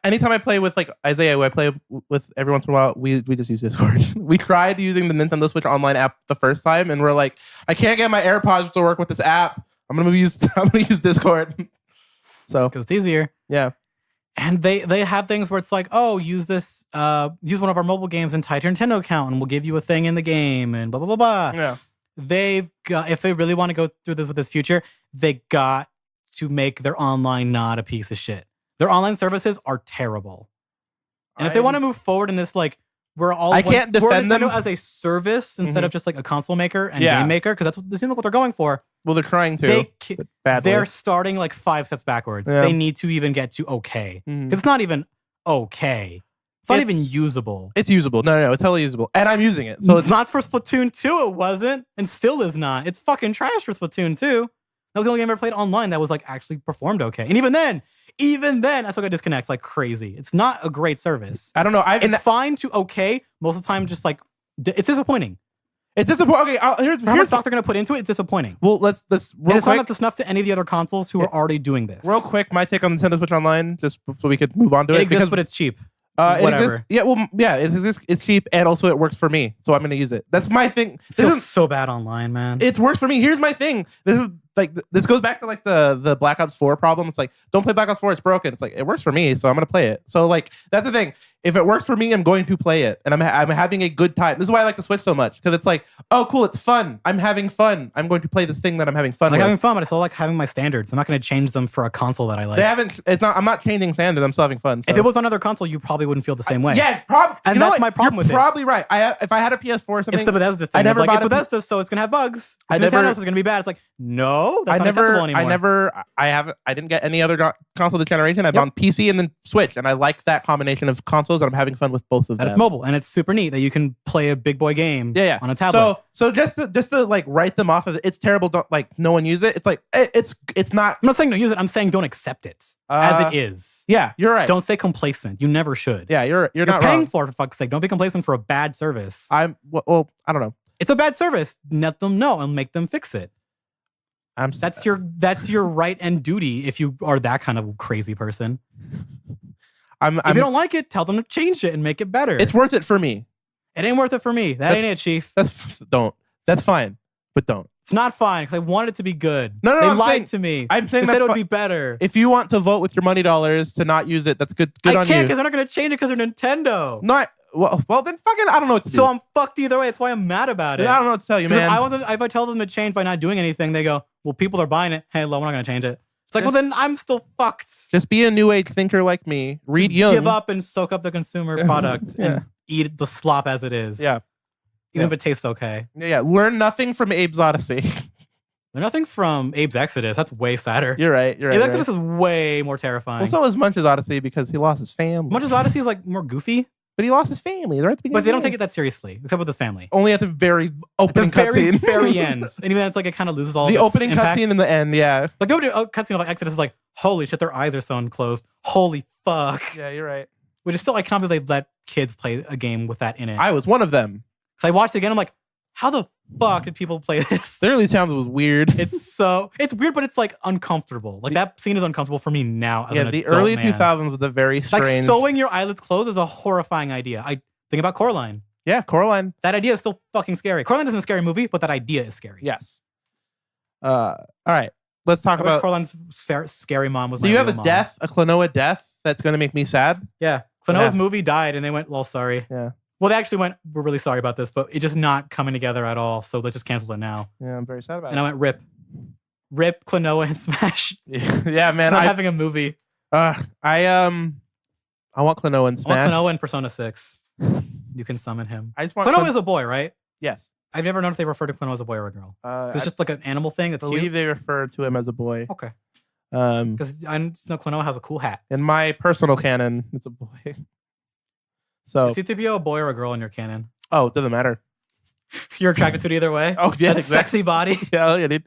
anytime I play with like Isaiah, who I play with every once in a while, we just use Discord. We tried using the Nintendo Switch Online app the first time, and we're like, I can't get my AirPods to work with this app. I'm gonna use Discord. So because it's easier. Yeah. And they have things where it's like, oh, use this, use one of our mobile games and tie to your Nintendo account, and we'll give you a thing in the game, and blah blah blah blah. Yeah. They've got, if they really want to go through this with this future, they got to make their online not a piece of shit. Their online services are terrible. And if they want to move forward in this, like, we're can't defend them as a service instead of just like a console maker and game maker, because this seems like what they're going for. Well, they're trying to. They're starting like 5 steps backwards. Yeah. They need to even get to okay. Because it's not even okay. It's not even usable. It's usable. No, it's totally usable. And I'm using it. So it's not for Splatoon 2, it wasn't. And still is not. It's fucking trash for Splatoon 2. That was the only game I ever played online that was like actually performed okay. And even then, I still got disconnects like crazy. It's not a great service. I don't know. It's fine to okay. Most of the time, just like, it's disappointing. It's disappointing. Okay, here's how much stock they're going to put into it. It's disappointing. Well, let's real quick. It's not up to snuff to any of the other consoles who are already doing this. Real quick, my take on Nintendo Switch Online, just so we could move on to it. It exists, but it's cheap. Whatever. It's cheap, and also it works for me, so I'm going to use it. That's my thing. This is so bad online, man. It works for me. Here's my thing. This goes back to like the Black Ops 4 problem. It's like, don't play Black Ops 4, it's broken. It's like, it works for me, so I'm going to play it. So like, that's the thing. If it works for me, I'm going to play it, and I'm having a good time. This is why I like the Switch so much, because it's like, oh cool, it's fun. I'm having fun. I'm going to play this thing that I'm having fun with. Having fun, but I still like having my standards. I'm not going to change them for a console that I like. I'm not changing standards. I'm still having fun. So. If it was on another console, you probably wouldn't feel the same way. Yeah, probably. And that's my problem with it. You're probably right. If I had a PS4 or something, it's the Bethesda thing. It's Bethesda, so it's going to have bugs. It's Nintendo, so it's going to be bad. It's like, No, that's not acceptable anymore. I didn't get any other console this generation. I've on PC and then Switch, and I like that combination of consoles, and I'm having fun with both of them. And it's mobile, and it's super neat that you can play a big boy game on a tablet. So just to like write them off of it, it's terrible. Don't like no one use it. It's like it's not. I'm not saying don't use it. I'm saying don't accept it as it is. Yeah, you're right. Don't stay complacent. You never should. Yeah, you're not paying wrong. for fuck's sake. Don't be complacent for a bad service. I don't know. It's a bad service. Let them know and make them fix it. That's your right and duty if you are that kind of crazy person. If you don't like it, tell them to change it and make it better. It's worth it for me. It ain't worth it for me. That ain't it, Chief. That's fine, but don't. It's not fine because I wanted it to be good. No, they lied to me. I'm saying they said it would be better. If you want to vote with your money dollars to not use it, that's good. Good on you. I can't because they're not going to change it because they're Nintendo. Well, then fucking I don't know what to do. So I'm fucked either way. That's why I'm mad about it. I don't know what to tell you, man. If I tell them to change by not doing anything, they go, well, people are buying it. Hey, we're not going to change it. It's like, well, then I'm still fucked. Just be a new age thinker like me. Read Jung. Give up and soak up the consumer product and eat the slop as it is. Yeah. Even if it tastes okay. Yeah. Learn nothing from Abe's Odyssey. Learn nothing from Abe's Exodus. That's way sadder. You're right. Abe's Exodus is way more terrifying. Well, so is Munch's Odyssey because he lost his family. Munch's Odyssey is like more goofy. But he lost his family right at the beginning. But they don't take it that seriously, except with his family. Only at the very opening cutscene. Very end. And even then, it's like it kind of loses all the of its opening cutscene in the end, yeah. Like the opening cutscene of like Exodus is like, holy shit, their eyes are so enclosed. Holy fuck. Yeah, you're right. Which is still, I can't believe they let kids play a game with that in it. I was one of them. So I watched it again, I'm like, how the fuck did people play this? The early sounds was weird. It's weird, but it's like uncomfortable. Like that scene is uncomfortable for me now. As the early 2000s was a very strange. Like sewing your eyelids closed is a horrifying idea. I think about Coraline. Yeah, Coraline. That idea is still fucking scary. Coraline isn't a scary movie, but that idea is scary. Yes. All right. Let's talk about Coraline's scary mom was. So you have a Klonoa death that's going to make me sad. Yeah, Klonoa's movie died, and they went, "Well, sorry." Yeah. Well, they actually went, "We're really sorry about this, but it's just not coming together at all. So let's just cancel it now." Yeah, I'm very sad about it. And I went, "Rip Klonoa and Smash." Yeah, man. I'm having a movie. I want Klonoa and Smash. I want Klonoa in Persona 6. You can summon him. I just want Klonoa is a boy, right? Yes. I've never known if they refer to Klonoa as a boy or a girl. It's just like an animal thing. That's I believe cute. they refer to him as a boy. Okay. Because I know Klonoa has a cool hat. In my personal canon, it's a boy. So is C-3PO a boy or a girl in your canon? Oh, it doesn't matter. You're attracted to it either way. Oh yeah, exactly. Sexy body. Yeah, dude.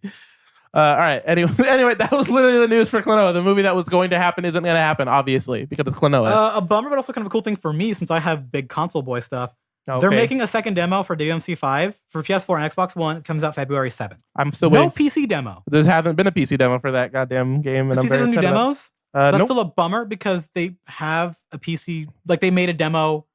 All right. Anyway, that was literally the news for Klonoa. The movie that was going to happen isn't going to happen, obviously, because it's Klonoa. A bummer, but also kind of a cool thing for me since I have big console boy stuff. Okay. They're making a second demo for DMC 5 for PS4 and Xbox One. It comes out February 7th. I'm still waiting. No PC demo. There hasn't been a PC demo for that goddamn game. And I'm very new demos? That's nope. still a bummer because they have a PC. Like they made a demo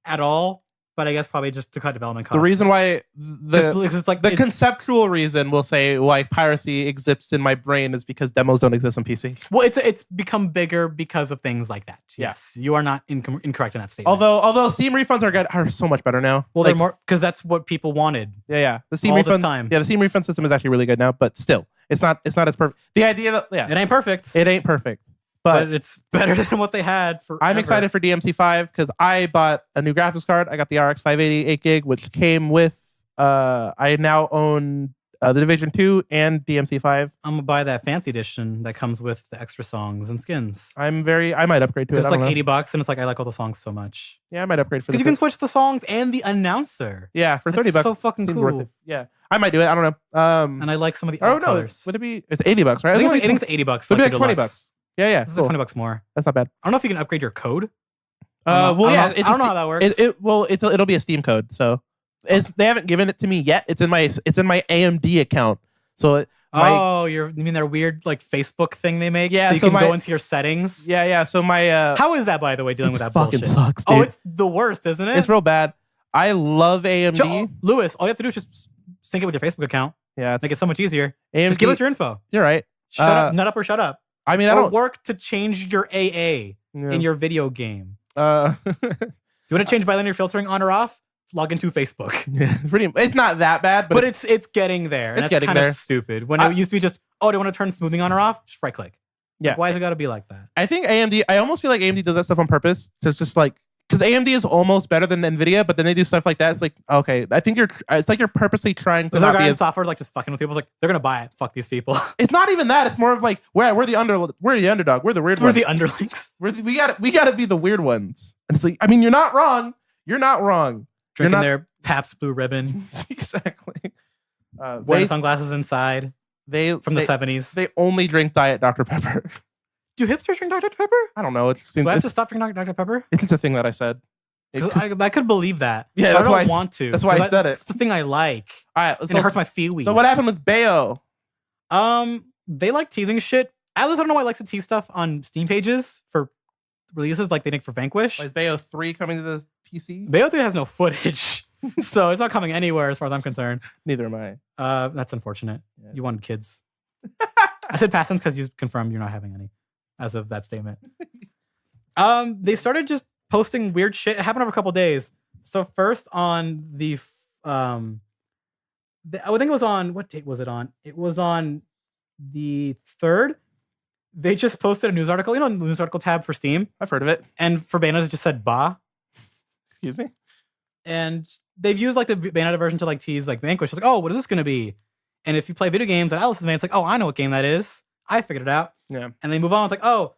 at all, but I guess probably just to cut development costs. The reason why the conceptual reason we'll say why piracy exists in my brain is because demos don't exist on PC. Well, it's become bigger because of things like that. Yes, you are not incorrect in that statement. Although Steam refunds are so much better now. Well, they're more because that's what people wanted. Yeah. The Steam refund time. Yeah, the Steam refund system is actually really good now, but still, it's not as perfect. The idea that it ain't perfect. It ain't perfect. But it's better than what they had. I'm excited for DMC 5 because I bought a new graphics card. I got the RX 580 8 gig, which came with. I now own the Division 2 and DMC 5. I'm gonna buy that fancy edition that comes with the extra songs and skins. I might upgrade to it. It's like $80, and it's like I like all the songs so much. Yeah, I might upgrade for because you can switch the songs and the announcer. Yeah, for $30. So fucking cool. Worth it. Yeah, I might do it. I don't know. And I like some of the art colors. Would it be? It's $80, right? I think it's $80. Would it be like $20? Yeah. This is $20 more. That's not bad. I don't know if you can upgrade your code. I don't know how that works. It'll be a Steam code. So they haven't given it to me yet. It's in my AMD account. So you mean their weird like Facebook thing they make? Yeah, so you can go into your settings. Yeah. So my how is that, by the way, dealing with that fucking bullshit? Sucks, dude. Oh, it's the worst, isn't it? It's real bad. I love AMD. Lewis, all you have to do is just sync it with your Facebook account. Yeah, make it so much easier. AMD, just give us your info. You're right. Shut up, nut up or shut up. I mean, I don't work to change your AA in your video game. Do you want to change bilinear filtering on or off? Log into Facebook. Yeah, it's not that bad, but it's getting there. And that's kind of stupid. When it used to be just, do you want to turn smoothing on or off? Just right click. Yeah. Like, why has it got to be like that? I think AMD. I almost feel like AMD does that stuff on purpose to just like because AMD is almost better than Nvidia, but then they do stuff like that. It's like, okay, I think it's like you're purposely trying to There's not a be guy in as, software like just fucking with people. It's like they're gonna buy it. Fuck these people. it's not even that. It's more of like we're the underdog. We're the weird We're ones. the underlings. We gotta be the weird ones. And it's like, I mean, you're not wrong. You're not wrong. Drinking their Pabst Blue Ribbon. Exactly. Wearing sunglasses inside. From the 70s. They only drink Diet Dr. Pepper. Do hipsters drink Dr. Pepper? I don't know. Do I have to stop drinking Dr. Pepper? It's just a thing that I said. I could believe that. Yeah, that's why I don't want to. That's why I said it. It's the thing I like. All right, and it hurts my feelings. So what happened with Boyo? They like teasing shit. Atlas, I don't know why he likes to tease stuff on Steam pages for releases like they did for Vanquish. Is Boyo 3 coming to the PC? Boyo 3 has no footage. So it's not coming anywhere as far as I'm concerned. Neither am I. That's unfortunate. Yeah. You wanted kids. I said past tense because you confirmed you're not having any as of that statement. They started just posting weird shit. It happened over a couple days. So first on I think it was on, what date was it on? It was on the 3rd. They just posted a news article, the news article tab for Steam. I've heard of it. And for Bayonetta, it just said "ba." Excuse me. And they've used like the Bayonetta version to like tease like Vanquish. It's like, oh, what is this going to be? And if you play video games at Alice's Man, it's like, oh, I know what game that is. I figured it out. Yeah. And they move on. It's like, oh,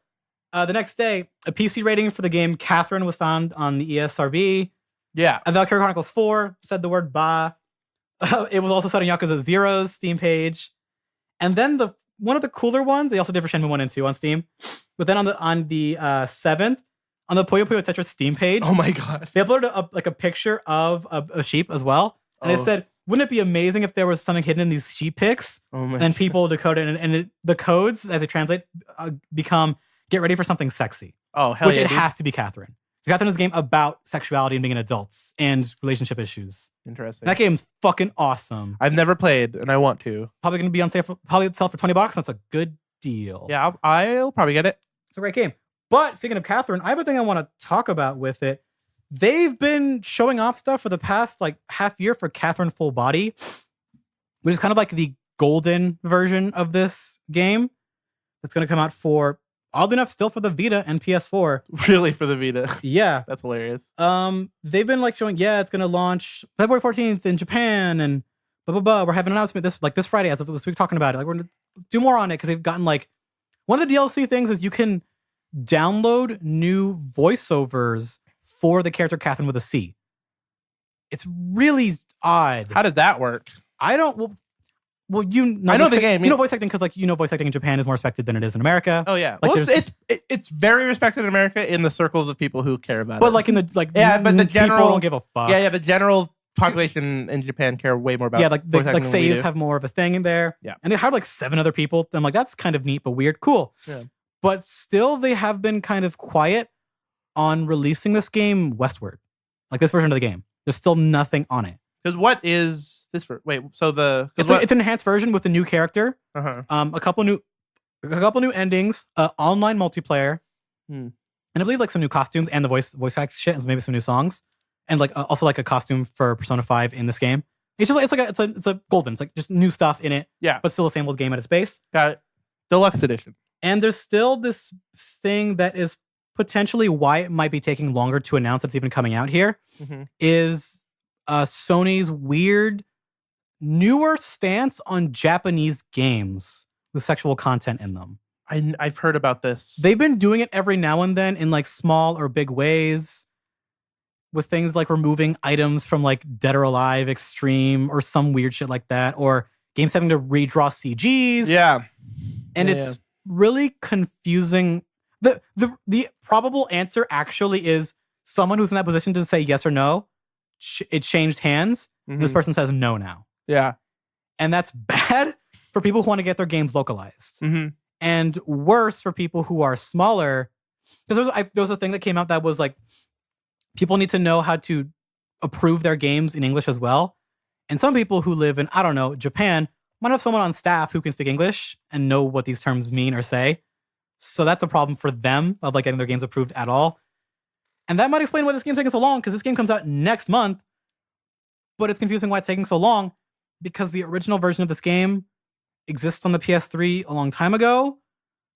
the next day, a PC rating for the game Catherine was found on the ESRB. Yeah. And Valkyrie Chronicles 4 said the word "ba." It was also said on Yakuza Zero's Steam page. And then one of the cooler ones, they also did for Shenmue 1 and 2 on Steam. But then on the 7th, on the Puyo Puyo Tetris Steam page, oh my god, they uploaded a picture of a sheep as well. And they said, wouldn't it be amazing if there was something hidden in these sheep pics? Oh my. And then people decode it, and the codes, as they translate, become, get ready for something sexy. Oh, hell which yeah. Which it has to be Catherine. Catherine is a game about sexuality and being adults and relationship issues. Interesting. That game's fucking awesome. I've never played, and I want to. Probably going to be on sale, probably sell for $20. That's a good deal. Yeah, I'll probably get it. It's a great game. But speaking of Catherine, I have a thing I want to talk about with it. They've been showing off stuff for the past like half year for Catherine Full Body, which is kind of like the golden version of this game. That's going to come out for, oddly enough, still for the Vita and PS4. Really, for the Vita? Yeah. That's hilarious. They've been like showing, it's going to launch February 14th in Japan and blah, blah, blah. We're having an announcement this Friday as of this week talking about it. Like we're going to do more on it because they've gotten like, one of the DLC things is you can download new voiceovers for the character Catherine with a C. It's really odd. How did that work? I don't. Well, I know the game. You know voice acting because voice acting in Japan is more respected than it is in America. Oh yeah. Like well, it's very respected in America in the circles of people who care about it. But like in the but the general people don't give a fuck. Yeah, the general population in Japan care way more about. Yeah, like saves have more of a thing in there. Yeah, and they hired like 7 other people. I'm like, that's kind of neat but weird. Cool. Yeah. But still, they have been kind of quiet on releasing this game westward, like this version of the game. There's still nothing on it. Because what is this for? Wait, so it's an enhanced version with a new character, uh-huh. a couple new endings, online multiplayer, and I believe like some new costumes and the voice acts shit, and maybe some new songs, and like also like a costume for Persona 5 in this game. It's just like it's a golden. It's like just new stuff in it. Yeah, but still the same old game at its base. Got it. Deluxe edition. And there's still this thing that is potentially why it might be taking longer to announce it's even coming out here, is Sony's weird newer stance on Japanese games with sexual content in them. I've heard about this. They've been doing it every now and then in like small or big ways with things like removing items from like Dead or Alive Extreme or some weird shit like that, or games having to redraw CGs. Yeah. And it's really confusing. The probable answer actually is someone who's in that position to say yes or no. It changed hands. This person says no now. Yeah. And that's bad for people who want to get their games localized. And worse for people who are smaller. Because there was a thing that came out that was like, people need to know how to approve their games in English as well. And some people who live in, I don't know, Japan might have someone on staff who can speak English and know what these terms mean or say. So that's a problem for them of like getting their games approved at all. And that might explain why this game's taking so long, because this game comes out next month. But it's confusing why it's taking so long, because the original version of this game exists on the PS3 a long time ago.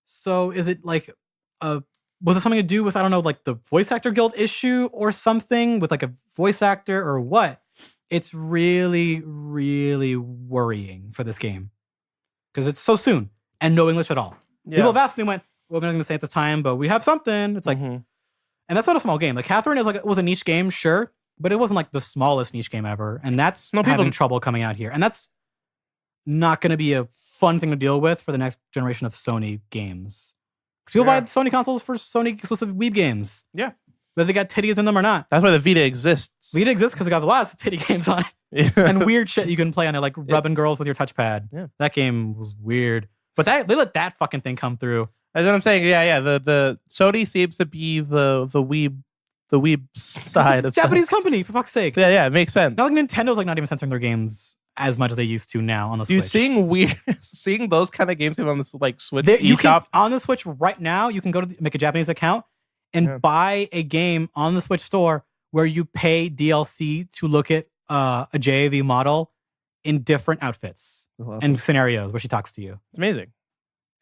So is it like a was it something to do with, I don't know, like the voice actor guild issue or something with like a voice actor or what? It's really, really worrying for this game because it's so soon and no English at all. Yeah. People have asked me, went, well, we're not going to say at this time, but we have something. It's like, Mhm. and that's not a small game. Like Catherine was a niche game, sure, but it wasn't like the smallest niche game ever. And that's having trouble coming out here. And that's not going to be a fun thing to deal with for the next generation of Sony games. Because people buy Sony consoles for Sony exclusive Weeb games. Yeah. Whether they got titties in them or not. That's why the Vita exists. Vita exists because it got lots of titty games on it. Yeah. And weird shit you can play on it, like rubbing girls with your touchpad. Yeah. That game was weird. But they let that fucking thing come through. That's what I'm saying. Yeah. The Sony seems to be the weeb side It's of a Japanese company, for fuck's sake. Yeah, it makes sense. Not like Nintendo's like not even censoring their games as much as they used to now on the Switch. Seeing those kind of games on this like Switch You can, eShop on the Switch right now, you can go to make a Japanese account and buy a game on the Switch store where you pay DLC to look at a JAV model in different outfits and scenarios where she talks to you. It's amazing.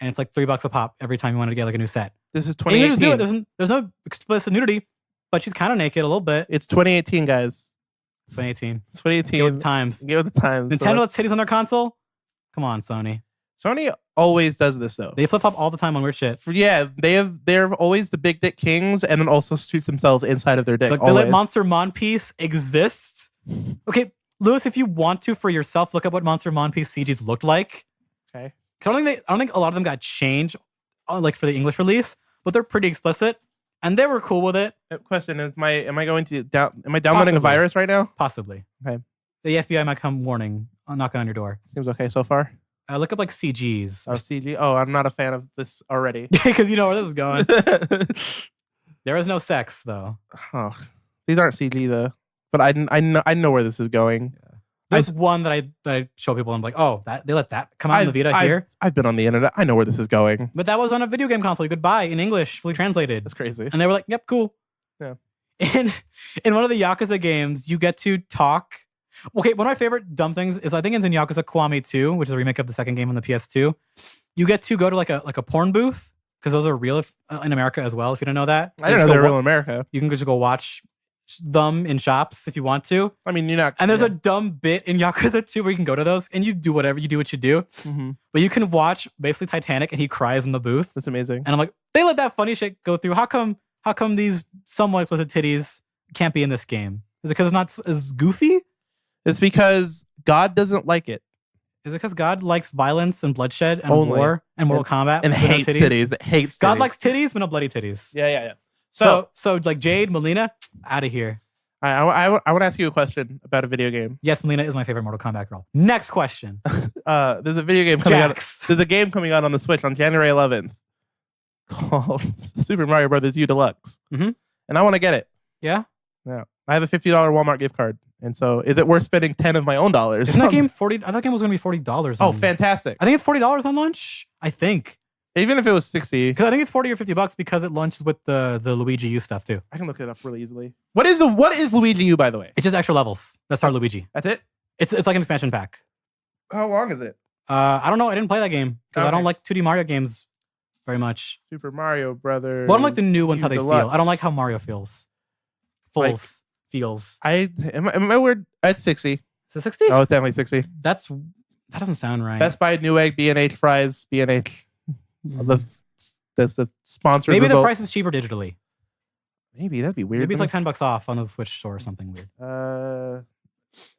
And it's like $3 a pop every time you want to get like a new set. This is 2018. And you just do it. There's no explicit nudity, but she's kind of naked a little bit. It's 2018, guys. It's 2018. It's 2018. Get with the times. Get with the times. Nintendo lets titties on their console? Come on, Sony. Sony always does this though. They flip flop all the time on weird shit. Yeah, they're always the big dick kings, and then also shoot themselves inside of their dick. Like they let Monster Monpiece exist. Okay, Lewis, if you want to for yourself, look up what Monster Monpiece CGs looked like. Okay. I don't think a lot of them got changed, like for the English release, but they're pretty explicit, and they were cool with it. Question: am I downloading Possibly. a virus right now? Possibly. Okay. The FBI might come warning, knocking on your door. Seems okay so far. Look up like CGs. Oh, CG. Oh, I'm not a fan of this already. Because you know where this is going. There is no sex though. Oh, these aren't CG though. But I know where this is going. Yeah. There's one that I show people and I'm like, oh, they let that come out on the Vita here. I've been on the internet. I know where this is going. But that was on a video game console you could buy in English, fully translated. That's crazy. And they were like, yep, cool. Yeah. In one of the Yakuza games, you get to talk. Okay, one of my favorite dumb things is I think it's in Yakuza Kiwami 2, which is a remake of the second game on the PS2. You get to go to like a porn booth because those are real in America as well. If you don't know that, I didn't know they're real in America. You can just go watch them in shops if you want to. I mean, you're not. And there's a dumb bit in Yakuza 2 where you can go to those and you do what you do. Mm-hmm. But you can watch basically Titanic and he cries in the booth. That's amazing. And I'm like, they let that funny shit go through. How come these somewhat explicit titties can't be in this game? Is it because it's not as goofy? It's because God doesn't like it. Is it because God likes violence and bloodshed and Only. war and Mortal Kombat and hates titties? It hates God titties. likes titties, but no bloody titties. Yeah. So like Jade, Melina, out of here. I want to ask you a question about a video game. Yes, Melina is my favorite Mortal Kombat girl. Next question. There's a video game coming Jax. out. There's a game coming out on the Switch on January 11th called Super Mario Brothers U Deluxe. Mm-hmm. And I want to get it. Yeah? Yeah. I have a $50 Walmart gift card. And so is it worth spending 10 of my own dollars? Isn't that game $40? I thought that game was going to be $40. Oh, fantastic. I think it's $40 on launch. I think. Even if it was 60. Because I think it's 40 or $50 because it launches with the Luigi U stuff too. I can look it up really easily. What is Luigi U, by the way? It's just extra levels. That's our Luigi. That's it? It's like an expansion pack. How long is it? I don't know. I didn't play that game because I don't like 2D Mario games very much. Super Mario Brothers. Well, I don't like the new ones how they Deluxe. feel. I don't like how Mario feels. Feels. Am I weird? It's 60. Is it 60? Oh, it's definitely 60. That doesn't sound right. Best Buy, Newegg, B&H Fries, B&H. That's the sponsored Maybe result. the price is cheaper digitally. Maybe that'd be weird. Maybe it's like $10 off on the Switch store or something weird.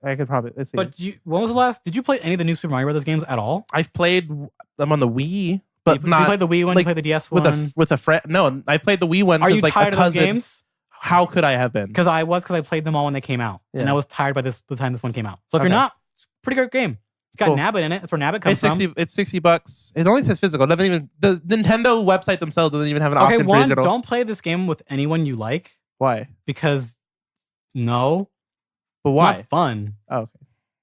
I could probably. Let's see. But when was the last? Did you play any of the new Super Mario Brothers games at all? I've played them on the Wii, but you not played the Wii one. like, You played the DS one with a friend. No, I played the Wii one. Are you like tired a of those cousin. games? How could I have been? Because I played them all when they came out, and I was tired by the time this one came out. So if you're not, it's a pretty great game. It's got Cool. Nabbit in it. That's where Nabbit comes from. It's $60. It only says physical. It doesn't even the Nintendo website themselves doesn't even have an option for digital. Don't play this game with anyone you like. Why? Because no, But it's why? not fun. Oh, okay.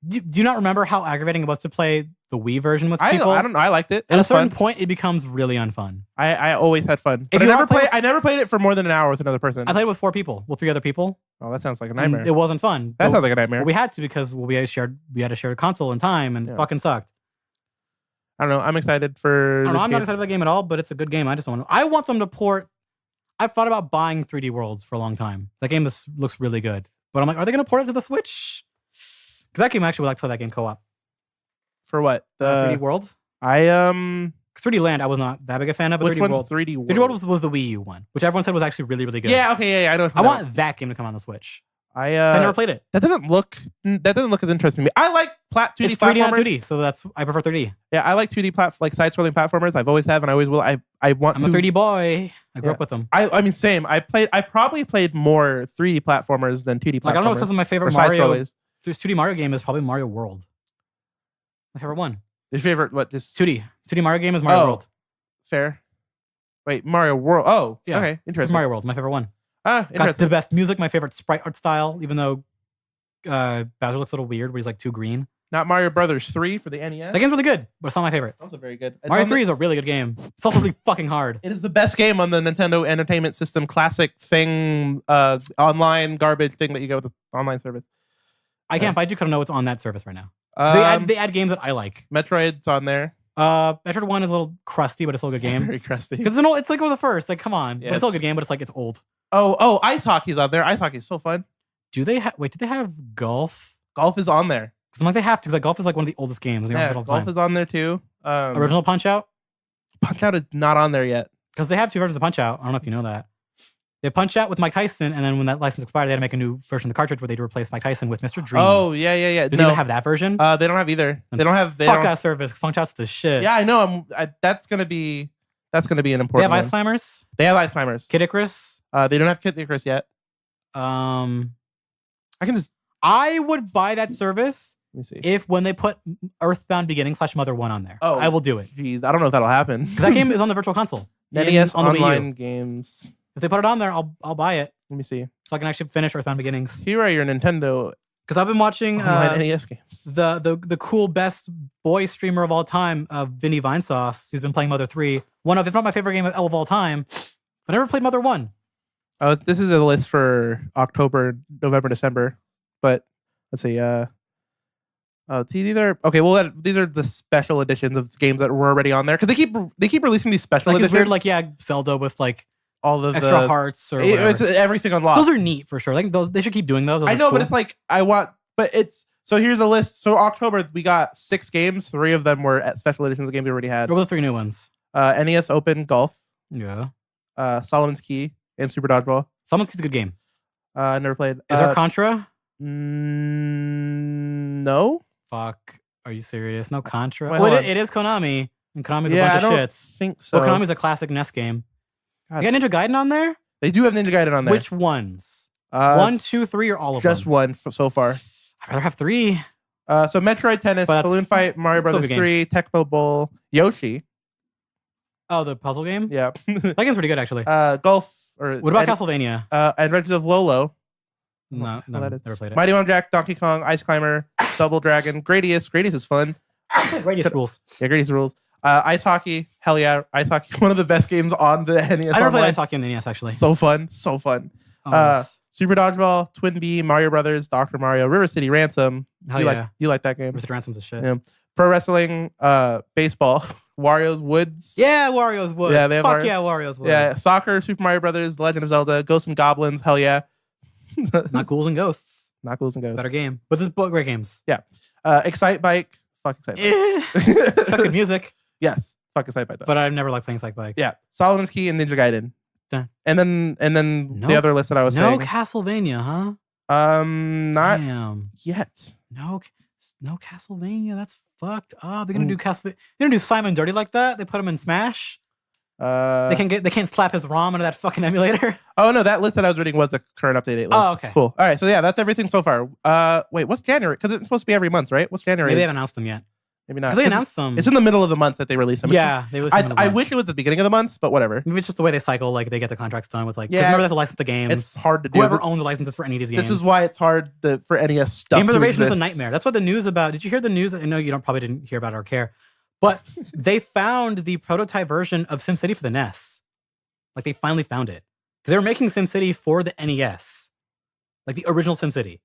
Do you not remember how aggravating it was to play the Wii version with people? I don't know. I liked it. At a certain fun. point, it becomes really unfun. I always had fun. But I never played it for more than an hour with another person. I played with 4 people, with 3 other people. Oh, that sounds like a nightmare. It wasn't fun. That sounds like a nightmare. But we had to because we had a shared console and time, and it fucking sucked. I don't know. I'm excited for. I'm not excited for the game at all, but it's a good game. I just don't want to. I want them to port. I've thought about buying 3D Worlds for a long time. That game looks really good. But I'm like, are they going to port it to the Switch? Because that game, I actually would like to play that game co-op. For what? 3D World? 3D Land, I was not that big a fan of. But Which 3D one's World, 3D World? 3D World was the Wii U one, which everyone said was actually really, really good. Yeah, okay, yeah, I know. I want that game to come on the Switch. I never played it. That doesn't look as interesting to me. I like 2D it's 3D platformers. not 2D, so I prefer 3D. Yeah, I like 2D side-scrolling platformers. I've always have, and I always will. I'm a 3D boy. I grew up with them. I mean, same. I probably played more 3D platformers than 2D platformers. Like, I don't know if this is my favorite Mario. This 2D Mario game is probably Mario World. My favorite one. Your favorite what? Just 2D Mario game is Mario World. Fair. Wait, Mario World. Oh, yeah. Okay, interesting. It's Mario World, my favorite one. Interesting. Got the best music, my favorite sprite art style, even though Bowser looks a little weird, where he's like too green. Not Mario Brothers 3 for the NES. That game's really good, but it's not my favorite. Also very good. Mario 3 is a really good game. It's also really fucking hard. It is the best game on the Nintendo Entertainment System classic thing, online garbage thing that you get with the online service. I can't find you because I don't know what's on that service right now. They add games that I like. Metroid's on there. Metroid 1 is a little crusty, but it's still a good game. Very crusty. Because it's like with the first. Like, come on. Yeah, but it's still a good game, but it's old. Oh, ice hockey's on there. Ice hockey's so fun. Do they have golf? Golf is on there. Because I'm like, they have to, because golf is like one of the oldest games. Yeah, golf is on there too. Original Punch-Out? Punch-Out is not on there yet. Because they have two versions of Punch-Out. I don't know if you know that. They have Punch-Out with Mike Tyson, and then when that license expired, they had to make a new version of the cartridge where they'd replace Mike Tyson with Mr. Dream. Oh, yeah. Do they even have that version? They don't have either. Fuck that service. Punch-Out's the shit. Yeah, I know. That's gonna be an important They have Ice Climbers? They have Ice Climbers. Kid Icarus? They don't have Kid Icarus yet. I would buy that service. Let me see. If when they put Earthbound Beginning / Mother 1 on there. Oh, I will do it. Jeez, I don't know if that'll happen. Because that game is on the Virtual Console. NES on the online games. If they put it on there, I'll buy it. Let me see. So I can actually finish Earthbound Beginnings. Here are your Nintendo. Because I've been watching NES games. The cool best boy streamer of all time, Vinny Vinesauce. He's been playing Mother 3. One of, if not my favorite game of all time. I never played Mother 1. Oh, this is a list for October, November, December. But let's see. These are the special editions of games that were already on there because they keep releasing these special editions. It's weird, Zelda with all of extra hearts or whatever. It's everything unlocked. Those are neat for sure. They should keep doing those. I know, cool. but it's so here's a list. So October we got 6 games. 3 of them were special editions of games we already had. What were the 3 new ones? NES Open Golf. Yeah. Solomon's Key and Super Dodgeball. Solomon's Key's a good game. Never played. Is there Contra? No. Fuck. Are you serious? No Contra? Wait, it is Konami. And Konami's a bunch of shits. I think so. Well, Konami's a classic NES game. God. You got Ninja Gaiden on there? They do have Ninja Gaiden on there. Which ones? 1, 2, 3, or all of them? Just one so far. I'd rather have 3. So Metroid Tennis, Balloon Fight, Mario Brothers 3, Tecmo Bowl, Yoshi. Oh, the puzzle game? Yeah. That game's pretty good, actually. Golf. What about Castlevania? Adventures of Lolo. No, never played it. Mighty One Jack, Donkey Kong, Ice Climber, Double Dragon, Gradius. Gradius is fun. Gradius rules. Yeah, Gradius rules. Ice Hockey, hell yeah. Ice Hockey, one of the best games on the NES. I never played Ice Hockey on the NES, actually. So fun. Oh, nice. Super Dodgeball, Twin Bee, Mario Brothers, Dr. Mario, River City Ransom. Hell yeah. You like that game. River City Ransom's a shit. Yeah. Pro Wrestling, Baseball, Wario's Woods. Yeah, Wario's Woods. Yeah, they have Wario's Woods. Yeah, Soccer, Super Mario Brothers, Legend of Zelda, Ghosts and Goblins, hell yeah. Not Ghouls and Ghosts. Not Ghouls and Ghosts. Better game. But this is great games. Yeah. Excite Bike. Fuck Excite Bike. Fuck good music. Yes. Fuck Excite Bike though. But I've never liked playing Excite Bike. Yeah. Solomon's Key and Ninja Gaiden. Done. And then the other list that I was saying. No Castlevania, huh? Not yet. No Castlevania. That's fucked up. They're gonna do Castlevania. They're gonna do Simon dirty like that. They put him in Smash. They can't slap his ROM into that fucking emulator. Oh no, that list that I was reading was the current updated list. Oh, okay. Cool. All right, so yeah, that's everything so far. Wait, what's January? Because it's supposed to be every month, right? What's January? Maybe they haven't announced them yet. Maybe not. They announced them. It's in the middle of the month that they release them. Yeah, they release them. I wish it was the beginning of the month, but whatever. Maybe it's just the way they cycle. Like they get the contracts done with because remember they have to license the games. It's hard to do. Whoever owns the licenses for any of these games. This is why it's hard for NES stuff. Game preservation is a nightmare. That's what the news about. Did you hear the news? I know you probably didn't hear about it or care, but they found the prototype version of SimCity for the NES. Like they finally found it because they were making SimCity for the NES, like the original SimCity.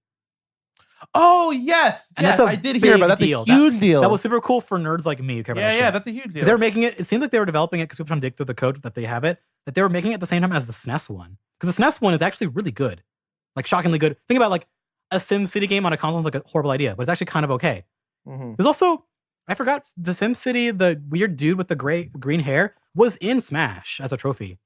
Oh yes, and I did hear about that. That's a huge deal. That was super cool for nerds like me who care about that shit. That's a huge deal. They were making it. It seemed like they were developing it because people trying to dig through the code that they have it. that they were making it at the same time as the SNES one. Because the SNES one is actually really good. Like, shockingly good. Think about, like, a SimCity game on a console is like a horrible idea, but it's actually kind of okay. There's also, I forgot, the SimCity, the weird dude with the green hair was in Smash as a trophy.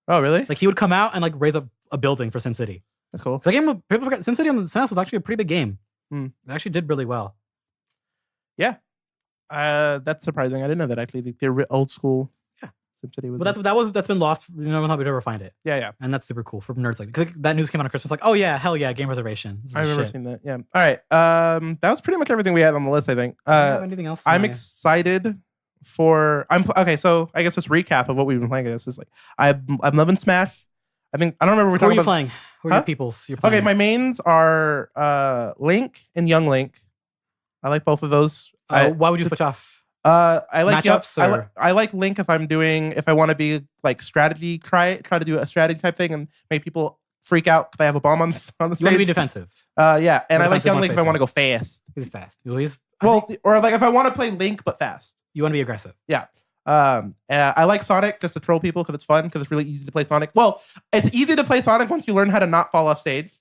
Oh, really? Like, he would come out and, like, raise a building for SimCity. That's cool. The game, people forget, SimCity on the SNES was actually a pretty big game. It actually did really well. Yeah. That's surprising. I didn't know that, actually. The old school SimCity was... But that's been lost. You know, we'll ever find it. Yeah. And that's super cool for nerds. Like, because that news came out on Christmas. Like, oh, yeah, hell yeah, game reservation. I remember seeing that. Yeah. All right. That was pretty much everything we had on the list, I think. Do you have anything else? I'm excited for... Okay, so I guess just recap of what we've been playing. This is like... I'm loving Smash. I don't remember what we're talking about. Who are you playing? Who are your peoples you're playing? Okay, my mains are Link and Young Link. I like both of those. Why would you switch off? I like matchups. I like Link if I want to be like strategy, try to do a strategy type thing and make people freak out because I have a bomb on the stage. You want to be defensive. Yeah, and I like Young Link if I want to go fast. He's fast. Or like if I want to play Link but fast. You want to be aggressive. Yeah. I like Sonic just to troll people because it's fun, because it's really easy to play Sonic. Well, it's easy to play Sonic once you learn how to not fall off stage.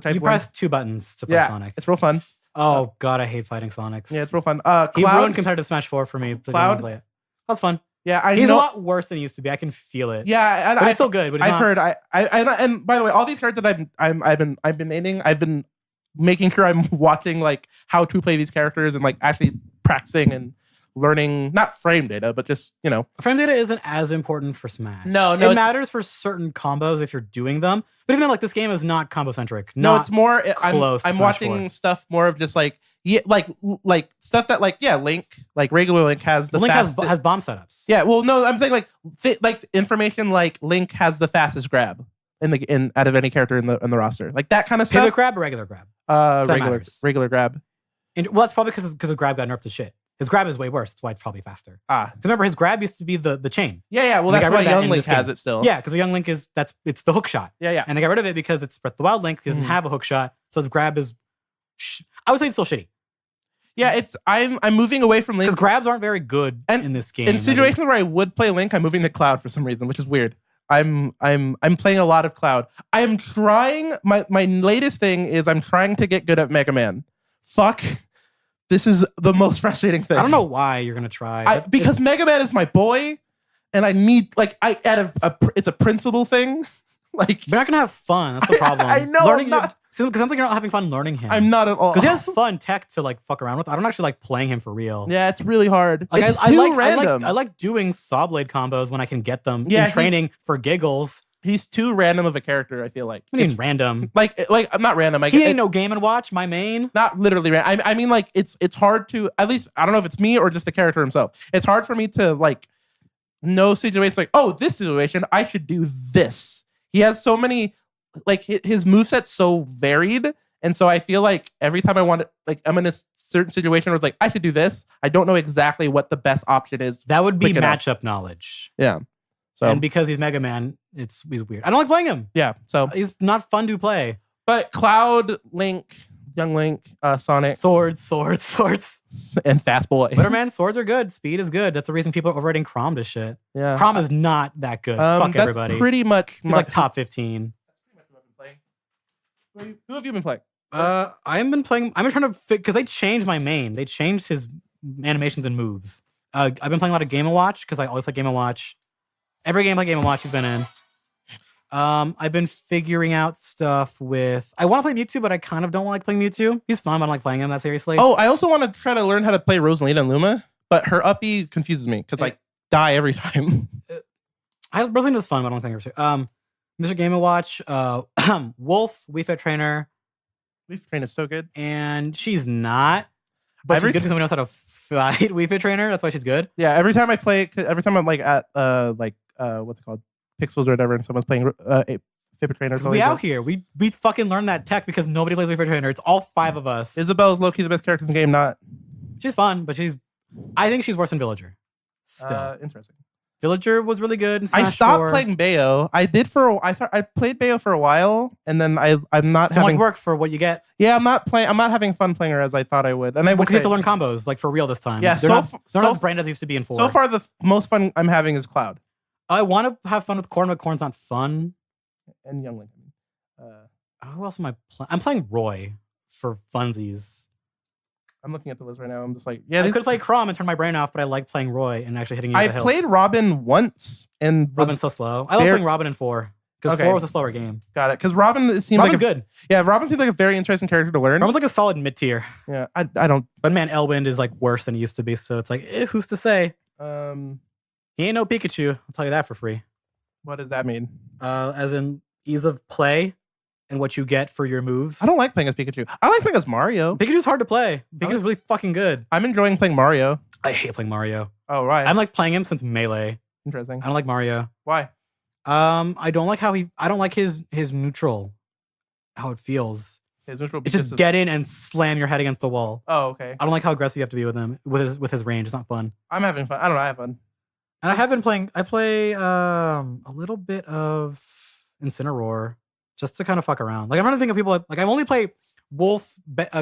You press 2 buttons to play Sonic. It's real fun. Oh god, I hate fighting Sonics. Yeah, it's real fun. He ruined competitive Smash 4 for me. Cloud? Play it. That's fun. Yeah, he's a lot worse than he used to be. I can feel it. Yeah, but he's still good. But I've heard. And by the way, all these characters I've been naming, I've been making sure I'm watching like how to play these characters and like actually practicing and learning, not frame data, but just, you know. Frame data isn't as important for Smash. No, it matters for certain combos if you're doing them. But even though, like, this game is not combo centric. No, it's more. I'm watching stuff more of just like like stuff that Link, like regular Link has the fastest. has bomb setups. Yeah, well, no, I'm saying like information like Link has the fastest grab in out of any character in the roster, like that kind of stuff. Pivot grab or regular grab? Regular grab. Well, that's probably because the grab got nerfed to shit. His grab is way worse. That's why it's probably faster. Because remember, his grab used to be the chain. Yeah. Well, that's why Young Link has it still. Yeah, because the Young Link it's the hook shot. Yeah. And they got rid of it because it's Breath of the Wild Link. He doesn't have a hook shot, so his grab is. I would say it's still shitty. Yeah, I'm moving away from Link because grabs aren't very good in this game. In situations where I would play Link, I'm moving to Cloud for some reason, which is weird. I'm playing a lot of Cloud. I am trying. My latest thing is I'm trying to get good at Mega Man. Fuck. This is the most frustrating thing. I don't know why you're gonna try. Because Mega Man is my boy, and I need it's a principle thing. Like, you're not gonna have fun. That's the problem. I know. Because sounds like you're not having fun learning him. I'm not at all. Because he has fun tech to like fuck around with. I don't actually like playing him for real. Yeah, it's really hard. Like, it's too random. I like doing saw blade combos when I can get them in training for giggles. He's too random of a character, I feel like. It's random. Like I'm not random. He ain't no Game & Watch, my main. Not literally random. I mean, like, it's hard to, at least, I don't know if it's me or just the character himself. It's hard for me to, like, know situations like, oh, this situation, I should do this. He has so many, like, his moveset's so varied. And so I feel like every time I want to, like, I'm in a certain situation where it's like, I should do this. I don't know exactly what the best option is. That would be matchup knowledge. Yeah. So, and because he's Mega Man, he's weird. I don't like playing him. Yeah, so he's not fun to play. But Cloud, Link, Young Link, Sonic, swords, and Fast Boy. But man, swords are good. Speed is good. That's the reason people are overrating Crom to shit. Yeah, Crom is not that good. Fuck that's everybody. Pretty much. He's like top 15. That's pretty much what I've been playing. Who have you been playing? I've been playing. I've been trying to because they changed my main. They changed his animations and moves. I've been playing a lot of Game & Watch because I always play Game & Watch. Every game like Game & Watch he's been in. I've been figuring out stuff with. I want to play Mewtwo, but I kind of don't like playing Mewtwo. He's fun, but I don't like playing him that seriously. Oh, I also want to try to learn how to play Rosalina and Luma, but her uppy confuses me because I die every time. Rosalina's fun, but I don't think her. Mr. Game & Watch, Wolf, Wii Fit Trainer. Wii Fit Trainer is so good, and she's not. But she's good because someone knows how to fight Wii Fit Trainer. That's why she's good. Yeah, every time I play, every time I'm like at what's it called, Pixels or whatever, and someone's playing Fit Trainer. We out here. We fucking learned that tech because nobody plays Wii Fit Trainer. It's all 5 of us. Isabel's low-key the best character in the game. Not. She's fun, but I think she's worse than Villager. Still interesting. Villager was really good in Smash I stopped 4. playing Bayo. I played Bayo for a while, and then I'm not so having much work for what you get. Yeah, I'm not having fun playing her as I thought I would. And I would because you have to learn combos like for real this time. Yeah, they're not as brand as they used to be in 4. So far, the most fun I'm having is Cloud. I want to have fun with corn, but corn's not fun. And Young Link. Who else am I playing? I'm playing Roy for funsies. I'm looking at the list right now. I'm just like, I could play Crom and turn my brain off, but I like playing Roy and actually hitting you with the I played hilts. Robin once, and Robin's so slow. I love playing Robin in 4 because 4 was a slower game. Got it. Because Robin seems Robin's like good. Yeah, Robin seems like a very interesting character to learn. Robin's like a solid mid tier. Yeah, I don't. But man, Elwind is like worse than he used to be. So it's like, who's to say? He ain't no Pikachu. I'll tell you that for free. What does that mean? As in ease of play and what you get for your moves. I don't like playing as Pikachu. I like playing as Mario. Pikachu's hard to play. Pikachu's really fucking good. I'm enjoying playing Mario. I hate playing Mario. Oh, right. I'm like playing him since Melee. Interesting. I don't like Mario. Why? I don't like I don't like his neutral, how it feels. His neutral. It's just get in and slam your head against the wall. Oh, okay. I don't like how aggressive you have to be with him with his range. It's not fun. I'm having fun. I don't know. I have fun. And I have been playing. I play a little bit of Incineroar just to kind of fuck around. Like I'm trying to think of people like I only play Wolf,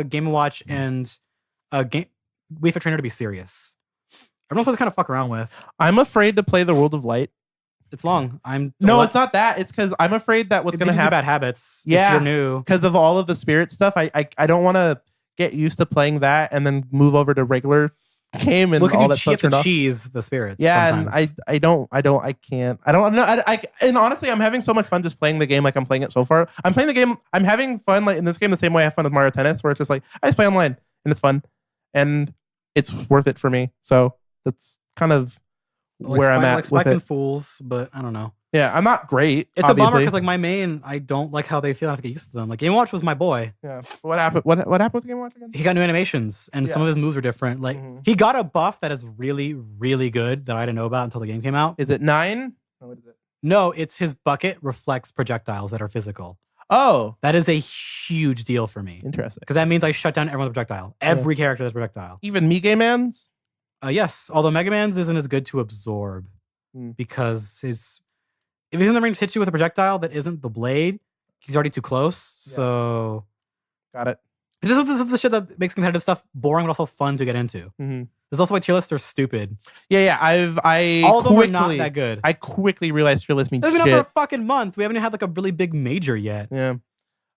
Game & Watch, and Wii Fit Trainer to be serious. Everyone else to kind of fuck around with. I'm afraid to play the World of Light. It's long. No, it's not that. It's because I'm afraid that what's going to happen. Bad habits. Yeah, if you're new because of all of the spirit stuff. I don't want to get used to playing that and then move over to regular game and all that stuff. You have to cheese the spirits. Yeah, sometimes. and I can't. I don't know. And honestly, I'm having so much fun just playing the game like I'm playing it so far. I'm playing the game. I'm having fun like in this game the same way I have fun with Mario Tennis, where it's just like I just play online and it's fun and it's worth it for me. So that's kind of where I'm at with it. Fools, but I don't know. Yeah, I'm not great. It's obviously. a bummer because like my main, I don't like how they feel. I have to get used to them. Like Game & Watch was my boy. Yeah. What happened? What happened with Game & Watch again? He got new animations and some of his moves are different. Like he got a buff that is really, really good that I didn't know about until the game came out. Is it 9? Or what is it? No, it's his bucket reflects projectiles that are physical. Oh, that is a huge deal for me. Interesting. Because that means I shut down everyone's projectile. Every character has projectile. Even Mega Man's? Yes, although Mega Man's isn't as good to absorb because if he's in the range to hit you with a projectile that isn't the blade, he's already too close. Yeah. So, got it. This is the shit that makes competitive stuff boring, but also fun to get into. There's also why tier lists are stupid. Yeah. All of them are not that good. I quickly realized tier lists mean shit. They've been up for a fucking month. We haven't had like a really big major yet. Yeah.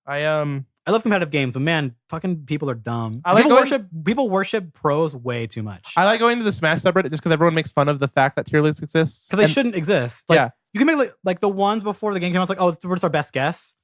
I love competitive games, but man, fucking people are dumb. People worship pros way too much. I like going to the Smash subreddit just because everyone makes fun of the fact that tier lists exist. Because they shouldn't exist. Like, you can make like the ones before the game came out. It's like, oh, we're just our best guess.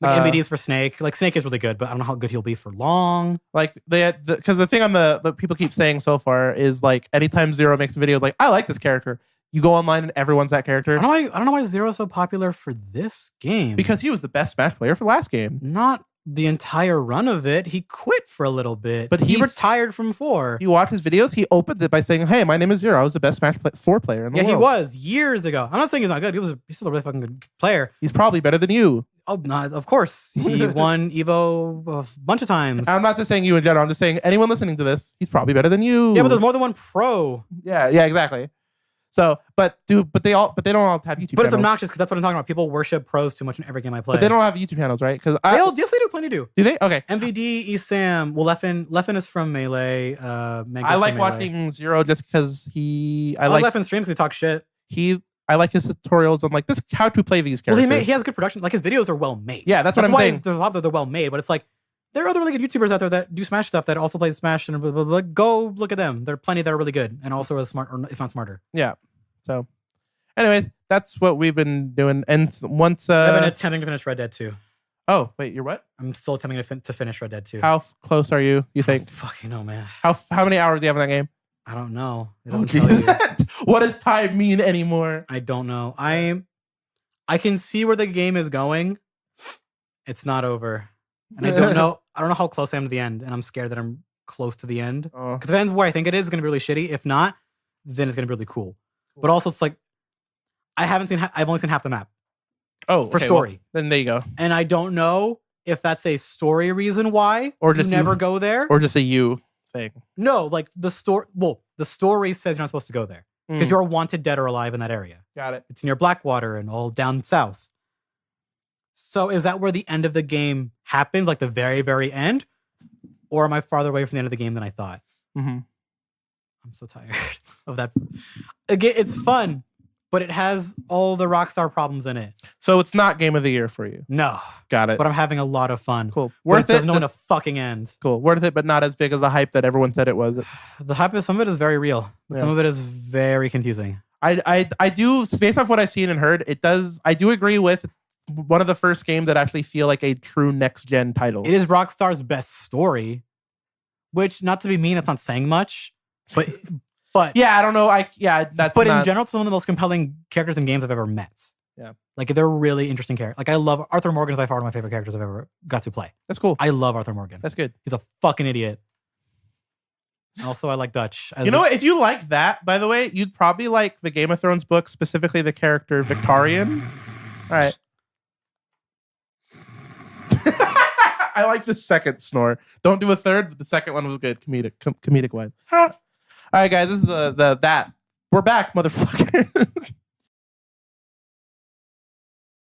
Like MVDs for Snake. Like Snake is really good, but I don't know how good he'll be for long. Like because the thing on the people keep saying so far is like anytime Zero makes a video like I like this character, you go online and everyone's that character. I don't know why Zero's so popular for this game. Because he was the best Smash player for last game. Not the entire run of it. He quit for a little bit, but he retired from 4. You watch his videos, he opens it by saying, "Hey, my name is Zero. I was the best Smash 4 player in the world." Yeah, he was years ago. I'm not saying he's not good. He's still a really fucking good player. He's probably better than you. Oh, no, of course. He won Evo a bunch of times. I'm not just saying you in general. I'm just saying anyone listening to this, he's probably better than you. Yeah, but there's more than one pro. Yeah, exactly. So, but they don't all have YouTube channels. But it's obnoxious because that's what I'm talking about. People worship pros too much in every game I play. But they don't have YouTube channels, right? Because yes, they do. Plenty do. Do they? Okay. MVD, Esam. Well, Leffen is from Melee. I like watching Zero just because I like Leffen streams because he talks shit. I like his tutorials on like this how to play these characters. Well, he has good production. Like his videos are well made. Yeah, that's what I'm saying. They're well made, but it's like there are other really good YouTubers out there that do Smash stuff that also play Smash and blah, blah, blah. Go look at them. There are plenty that are really good and also as smart, or if not smarter. Yeah. So, anyways, that's what we've been doing. And once I've been attempting to finish Red Dead 2. Oh, wait, you're what? I'm still attempting to finish Red Dead 2. How close are you think? Fucking know, man. How many hours do you have in that game? I don't know. It doesn't tell you. What does time mean anymore? I don't know. I can see where the game is going. It's not over. And I don't know how close I am to the end. And I'm scared that I'm close to the end. Because it depends where I think it is. It's going to be really shitty. If not, then it's going to be really cool. But also it's like, I've only seen half the map. Oh, for story. Well, then there you go. And I don't know if that's a story reason why or just you never go there. Or just a you thing. No, like the story. Well, the story says you're not supposed to go there because you're wanted dead or alive in that area. Got it. It's near Blackwater and all down south. So is that where the end of the game happens, like the very, very end? Or am I farther away from the end of the game than I thought? Mm-hmm. I'm so tired of that. Again, it's fun, but it has all the Rockstar problems in it. So it's not game of the year for you. No. Got it. But I'm having a lot of fun. Cool. Worth it. Doesn't know when to fucking end. Cool. Worth it, but not as big as the hype that everyone said it was. The hype of some of it is very real. But some of it is very confusing. I do, based off what I've seen and heard, it does. I do agree with it's one of the first games that actually feel like a true next gen title. It is Rockstar's best story, which, not to be mean, it's not saying much, but yeah, I don't know. But in general, it's one of the most compelling characters in games I've ever met. Yeah, like they're really interesting characters. Like I love Arthur Morgan is by far one of my favorite characters I've ever got to play. That's cool. I love Arthur Morgan. That's good. He's a fucking idiot. Also, I like Dutch. You know what? If you like that, by the way, you'd probably like the Game of Thrones book, specifically the character Victorian. All right. I like the second snore. Don't do a third, but the second one was good. Comedic wise. All right, guys. This is that. We're back, motherfucker.